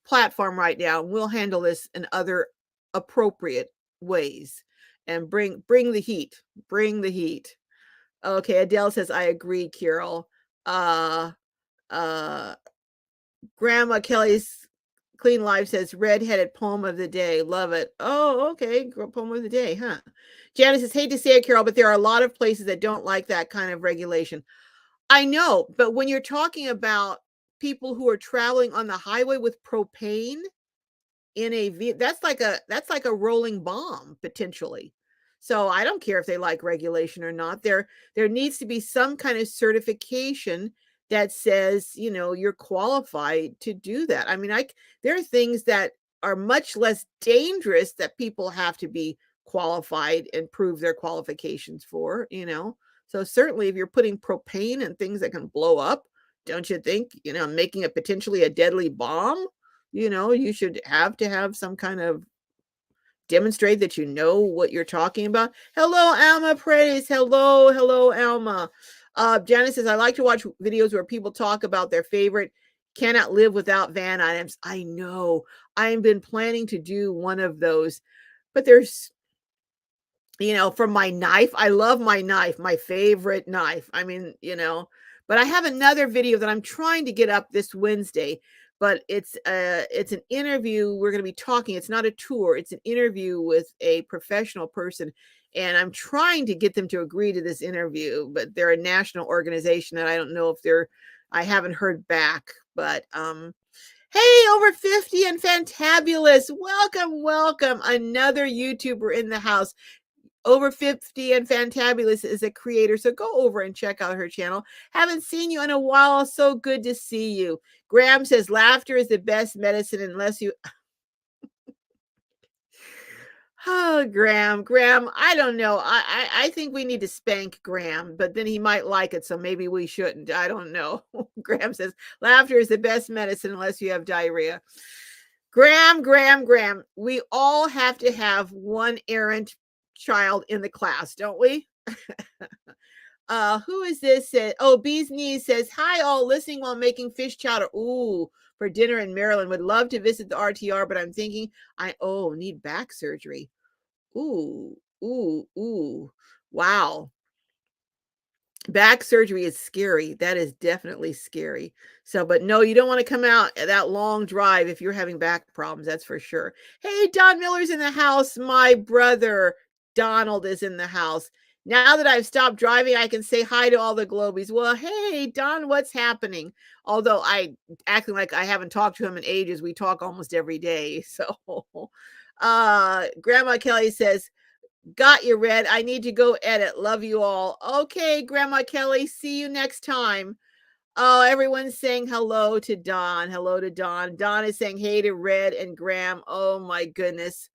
platform right now, and we'll handle this in other appropriate ways. And bring the heat. Bring the heat. Okay, Adele says, I agree, Carol. Grandma Kelly's Clean Life says, redheaded poem of the day. Love it. Oh, okay. Poem of the day, huh? Janice says, hate to say it, Carol, but there are a lot of places that don't like that kind of regulation. I know, but when you're talking about people who are traveling on the highway with propane in that's like a rolling bomb potentially. So I don't care if they like regulation or not. There needs to be some kind of certification that says, you're qualified to do that. I mean, there are things that are much less dangerous that people have to be qualified and prove their qualifications for, So certainly if you're putting propane and things that can blow up, don't you think, making it potentially a deadly bomb, you should have to have some kind of demonstrate that you know what you're talking about. Hello, Alma Praise. Hello, Alma. Janice says, I like to watch videos where people talk about their favorite cannot live without van items. I know. I've been planning to do one of those, but there's, from my knife. I love my knife, my favorite knife. I mean, but I have another video that I'm trying to get up this Wednesday, but it's an interview. We're going to be talking. It's not a tour. It's an interview with a professional person. And I'm trying to get them to agree to this interview, but they're a national organization and I don't know if I haven't heard back, but, hey, over 50 and fantabulous. Welcome. Another YouTuber in the house. Over 50 and fantabulous is a creator, so go over and check out her channel. Haven't seen you in a while. So good to see you. Graham says laughter is the best medicine unless you Oh, Graham, I don't know. I think we need to spank Graham, but then he might like it, so maybe we shouldn't. I don't know. Graham says laughter is the best medicine unless you have diarrhea. Graham, we all have to have one errant child in the class, don't we? Who is this? Bee's Knees says, hi all, listening while making fish chowder. Ooh, for dinner in Maryland. Would love to visit the RTR, but I'm thinking need back surgery. Ooh. Wow. Back surgery is scary. That is definitely scary. So, but no, you don't want to come out that long drive if you're having back problems. That's for sure. Hey, Don Miller's in the house. My brother Donald is in the house. Now that I've stopped driving, I can say hi to all the Globies. Well, hey, Don, what's happening? Although I acting like I haven't talked to him in ages. We talk almost every day. So, Grandma Kelly says, got you, Red. I need to go edit. Love you all. Okay, Grandma Kelly. See you next time. Oh, everyone's saying hello to Don. Hello to Don. Don is saying hey to Red and Graham. Oh my goodness.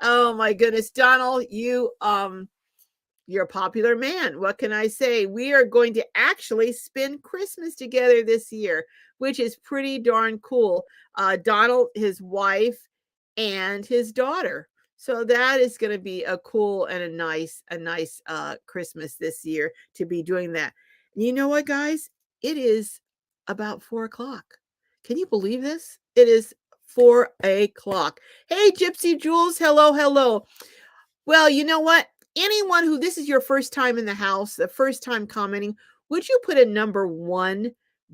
Oh my goodness. Donald, you're a popular man. What can I say? We are going to actually spend Christmas together this year, which is pretty darn cool. Donald, his wife, and his daughter. So that is going to be a cool and a nice Christmas this year to be doing that. And you know what, guys? It is about 4 o'clock. Can you believe this? It is 4 o'clock. Hey, Gypsy Jules. Hello, hello. Well, you know what? Anyone who this is your first time in the house, the first time commenting, would you put a number 1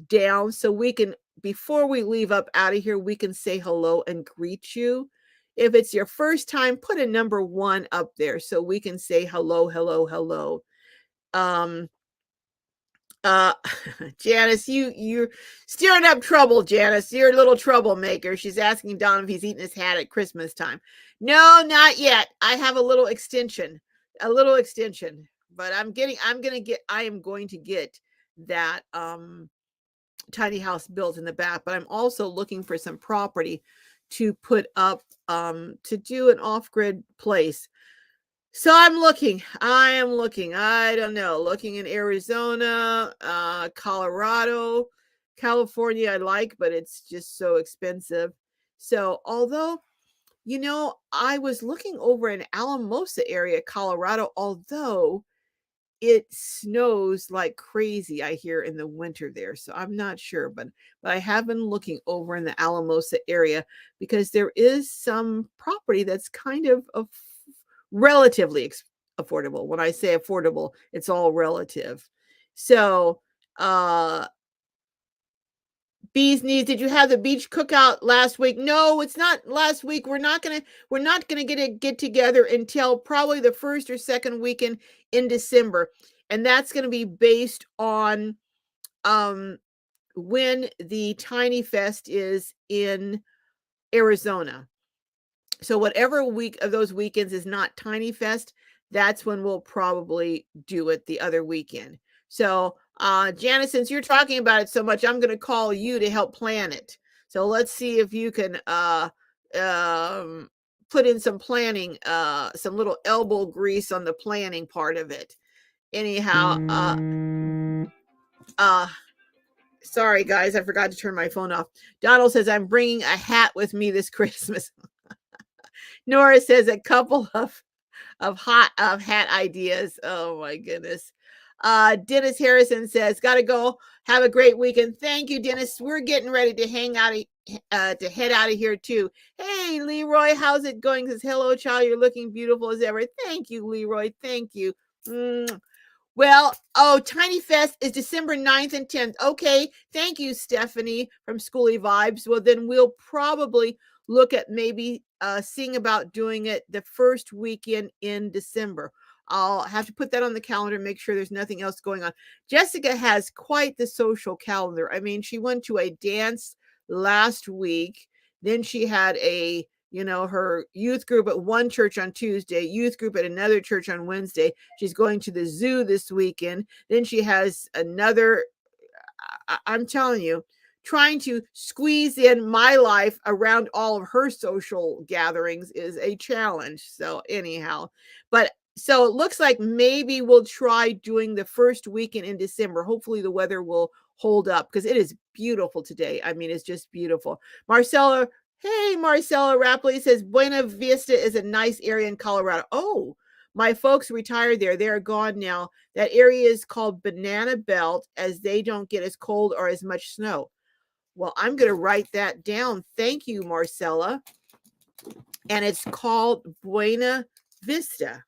down so we can, before we leave up out of here, we can say hello and greet you? If it's your first time, put a number 1 up there so we can say hello, hello, hello. Uh Janice, you're stirring up trouble, Janice. You're a little troublemaker. She's asking Don if he's eating his hat at Christmas time. No, not yet. I have a little extension. But I am going to get that tiny house built in the back, but I'm also looking for some property to put up to do an off-grid place. So I am looking, I don't know, looking in Arizona, Colorado, California I like, but it's just so expensive. So although, I was looking over in Alamosa area, Colorado, although it snows like crazy, I hear, in the winter there. So I'm not sure, but I have been looking over in the Alamosa area because there is some property that's kind of relatively affordable. When I say affordable, it's all relative. So, Bees Knees, did you have the beach cookout last week? No, it's not last week. We're not gonna get together until probably the first or second weekend in December, and that's gonna be based on when the Tiny Fest is in Arizona. So whatever week of those weekends is not Tiny Fest, that's when we'll probably do it the other weekend. So, Janice, since you're talking about it so much, I'm going to call you to help plan it. So let's see if you can put in some planning, some little elbow grease on the planning part of it. Anyhow, sorry guys, I forgot to turn my phone off. Donald says I'm bringing a hat with me this Christmas. Nora says a couple of hat ideas. Oh my goodness. Dennis Harrison says, "Gotta go. Have a great weekend." Thank you, Dennis. We're getting ready to hang out, to head out of here too. Hey, Leroy, how's it going? Says, "Hello, child. You're looking beautiful as ever." Thank you, Leroy. Thank you. Well, Tiny Fest is December 9th and 10th. Okay, thank you, Stephanie from Schooly Vibes. Well, then we'll probably look at maybe seeing about doing it the first weekend in December. I'll have to put that on the calendar, make sure there's nothing else going on. Jessica has quite the social calendar. I mean, she went to a dance last week. Then she had her youth group at one church on Tuesday, youth group at another church on Wednesday. She's going to the zoo this weekend. Then she has another, I'm telling you, trying to squeeze in my life around all of her social gatherings is a challenge. So anyhow, so it looks like maybe we'll try doing the first weekend in December. Hopefully the weather will hold up because it is beautiful today. I mean, it's just beautiful. Marcella Rapley says Buena Vista is a nice area in Colorado. Oh, my folks retired there. They're gone now. That area is called Banana Belt as they don't get as cold or as much snow. Well, I'm going to write that down. Thank you, Marcella. And it's called Buena Vista.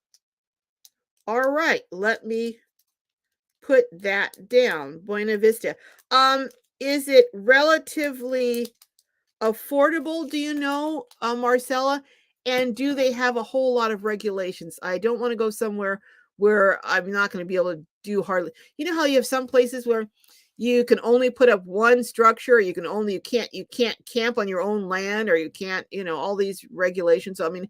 All right, let me put that down. Buena Vista. Is it relatively affordable, do you know, Marcella? And do they have a whole lot of regulations? I don't want to go somewhere where I'm not going to be able to do hardly. You know how you have some places where you can only put up one structure. You can't camp on your own land, or you can't, all these regulations. So, I mean,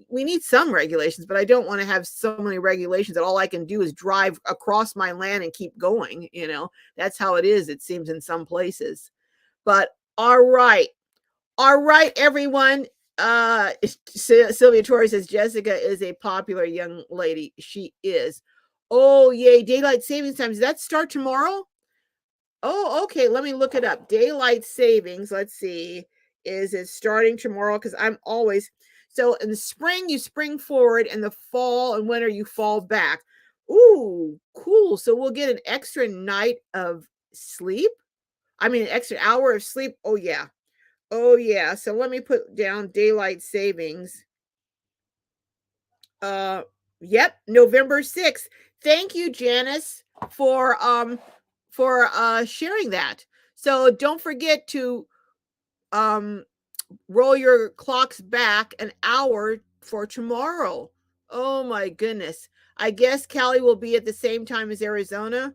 we need some regulations, but I don't want to have so many regulations that all I can do is drive across my land and keep going. That's how it is, it seems, in some places. But all right. All right, everyone. Sylvia Torres says Jessica is a popular young lady. She is. Oh, yay. Daylight savings time. Does that start tomorrow? Oh, okay. Let me look it up. Daylight savings. Let's see. Is it starting tomorrow? Because I'm always. So in the spring, you spring forward, and the fall and winter, you fall back. Ooh, cool. So we'll get an extra night of sleep. I mean, an extra hour of sleep. Oh, yeah. Oh, yeah. So let me put down daylight savings. Yep, November 6th. Thank you, Janice, for sharing that. So don't forget to um roll your clocks back an hour for tomorrow. Oh my goodness. I guess Cali will be at the same time as Arizona.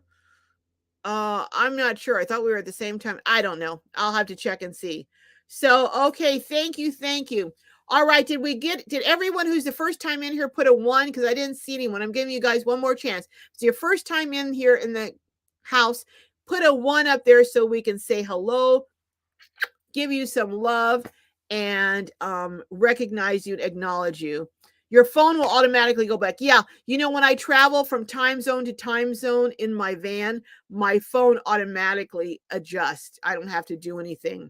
I'm not sure. I thought we were at the same time. I don't know. I'll have to check and see. So, okay, thank you, thank you. All right, did everyone who's the first time in here put a 1? Because I didn't see anyone. I'm giving you guys one more chance. It's your first time in here in the house. Put a 1 up there so we can say hello, give you some love, and recognize you and acknowledge you. Your phone will automatically go back. Yeah, when I travel from time zone to time zone in my van, my phone automatically adjusts. I don't have to do anything.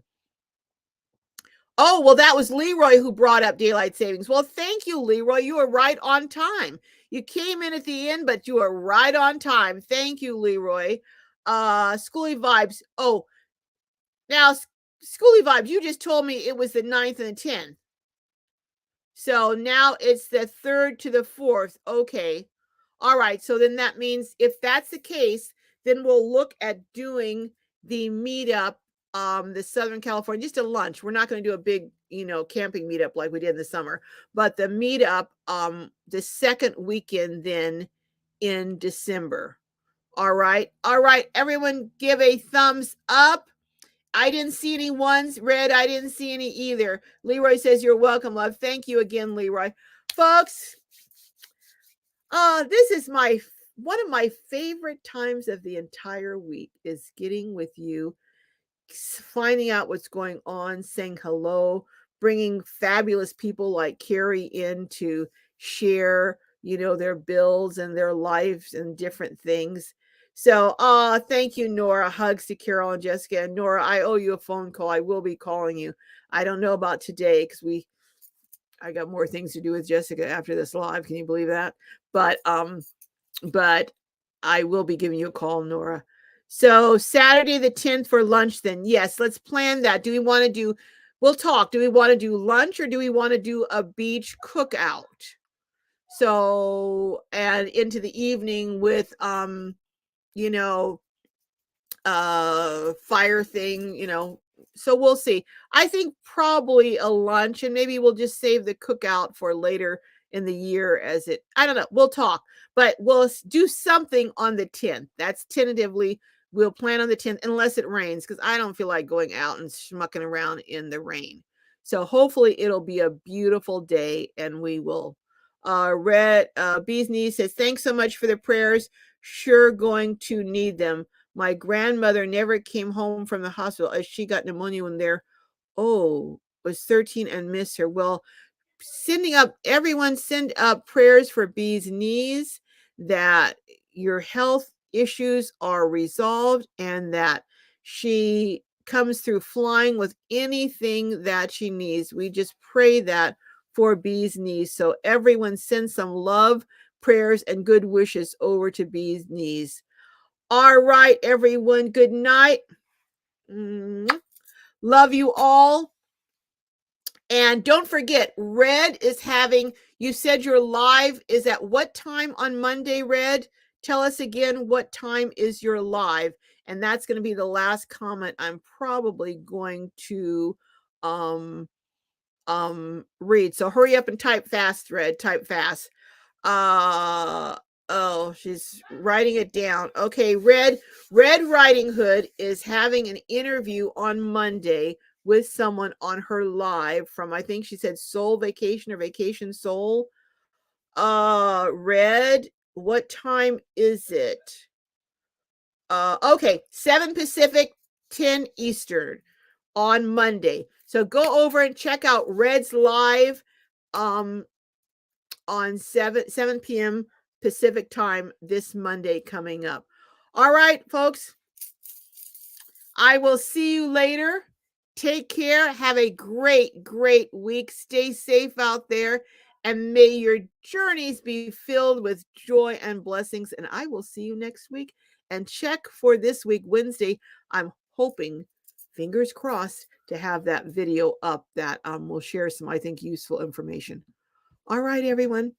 Oh, well, that was Leroy who brought up daylight savings. Well, thank you, Leroy. You were right on time. You came in at the end, but you are right on time. Thank you, Leroy. Schooly vibes. Oh, now, Schooly vibes, you just told me it was the 9th and the 10th. So now it's the 3rd to the 4th. Okay. All right. So then that means if that's the case, then we'll look at doing the meetup, the Southern California, just a lunch. We're not going to do a big, camping meetup like we did in the summer, but the meetup, the second weekend then in December. All right. All right. Everyone give a thumbs up. I didn't see any ones. Red, I didn't see any either. Leroy says you're welcome, love. Thank you again, Leroy. Folks, this is one of my favorite times of the entire week is getting with you, finding out what's going on, saying hello, bringing fabulous people like Carrie in to share, their builds and their lives and different things. So, thank you, Nora. Hugs to Carol and Jessica. And Nora, I owe you a phone call. I will be calling you. I don't know about today because I got more things to do with Jessica after this live. Can you believe that? But I will be giving you a call, Nora. So Saturday the 10th for lunch then. Yes, let's plan that. We'll talk. Do we want to do lunch or do we want to do a beach cookout? So, and into the evening with fire thing. So we'll see. I think probably a lunch, and maybe we'll just save the cookout for later in the year I don't know. We'll talk, but we'll do something on the 10th. That's tentatively, we'll plan on the 10th unless it rains, because I don't feel like going out and schmucking around in the rain. So hopefully it'll be a beautiful day and we will. Bee's niece says, thanks so much for the prayers. Sure going to need them. My grandmother never came home from the hospital as she got pneumonia when was 13 and missed her. Well, everyone send up prayers for Bee's knees, that your health issues are resolved and that she comes through flying with anything that she needs. We just pray that for Bee's knees. So everyone send some love, prayers, and good wishes over to Bee's knees. All right, everyone. Good night. Love you all. And don't forget, Red is you said your live is at what time on Monday, Red? Tell us again, what time is your live? And that's going to be the last comment I'm probably going to read. So hurry up and type fast, Red. Type fast. Oh, she's writing it down. Okay, Red Riding Hood is having an interview on Monday with someone on her live from, I think she said Soul Vacation or Vacation Soul. Red, what time is it? Okay, 7 Pacific, 10 Eastern on Monday. So go over and check out Red's live on 7 p.m. Pacific time this Monday coming up. All right, folks. I will see you later. Take care. Have a great, great week. Stay safe out there. And may your journeys be filled with joy and blessings. And I will see you next week. And check for this week, Wednesday. I'm hoping, fingers crossed, to have that video up that will share some, I think, useful information. All right, everyone.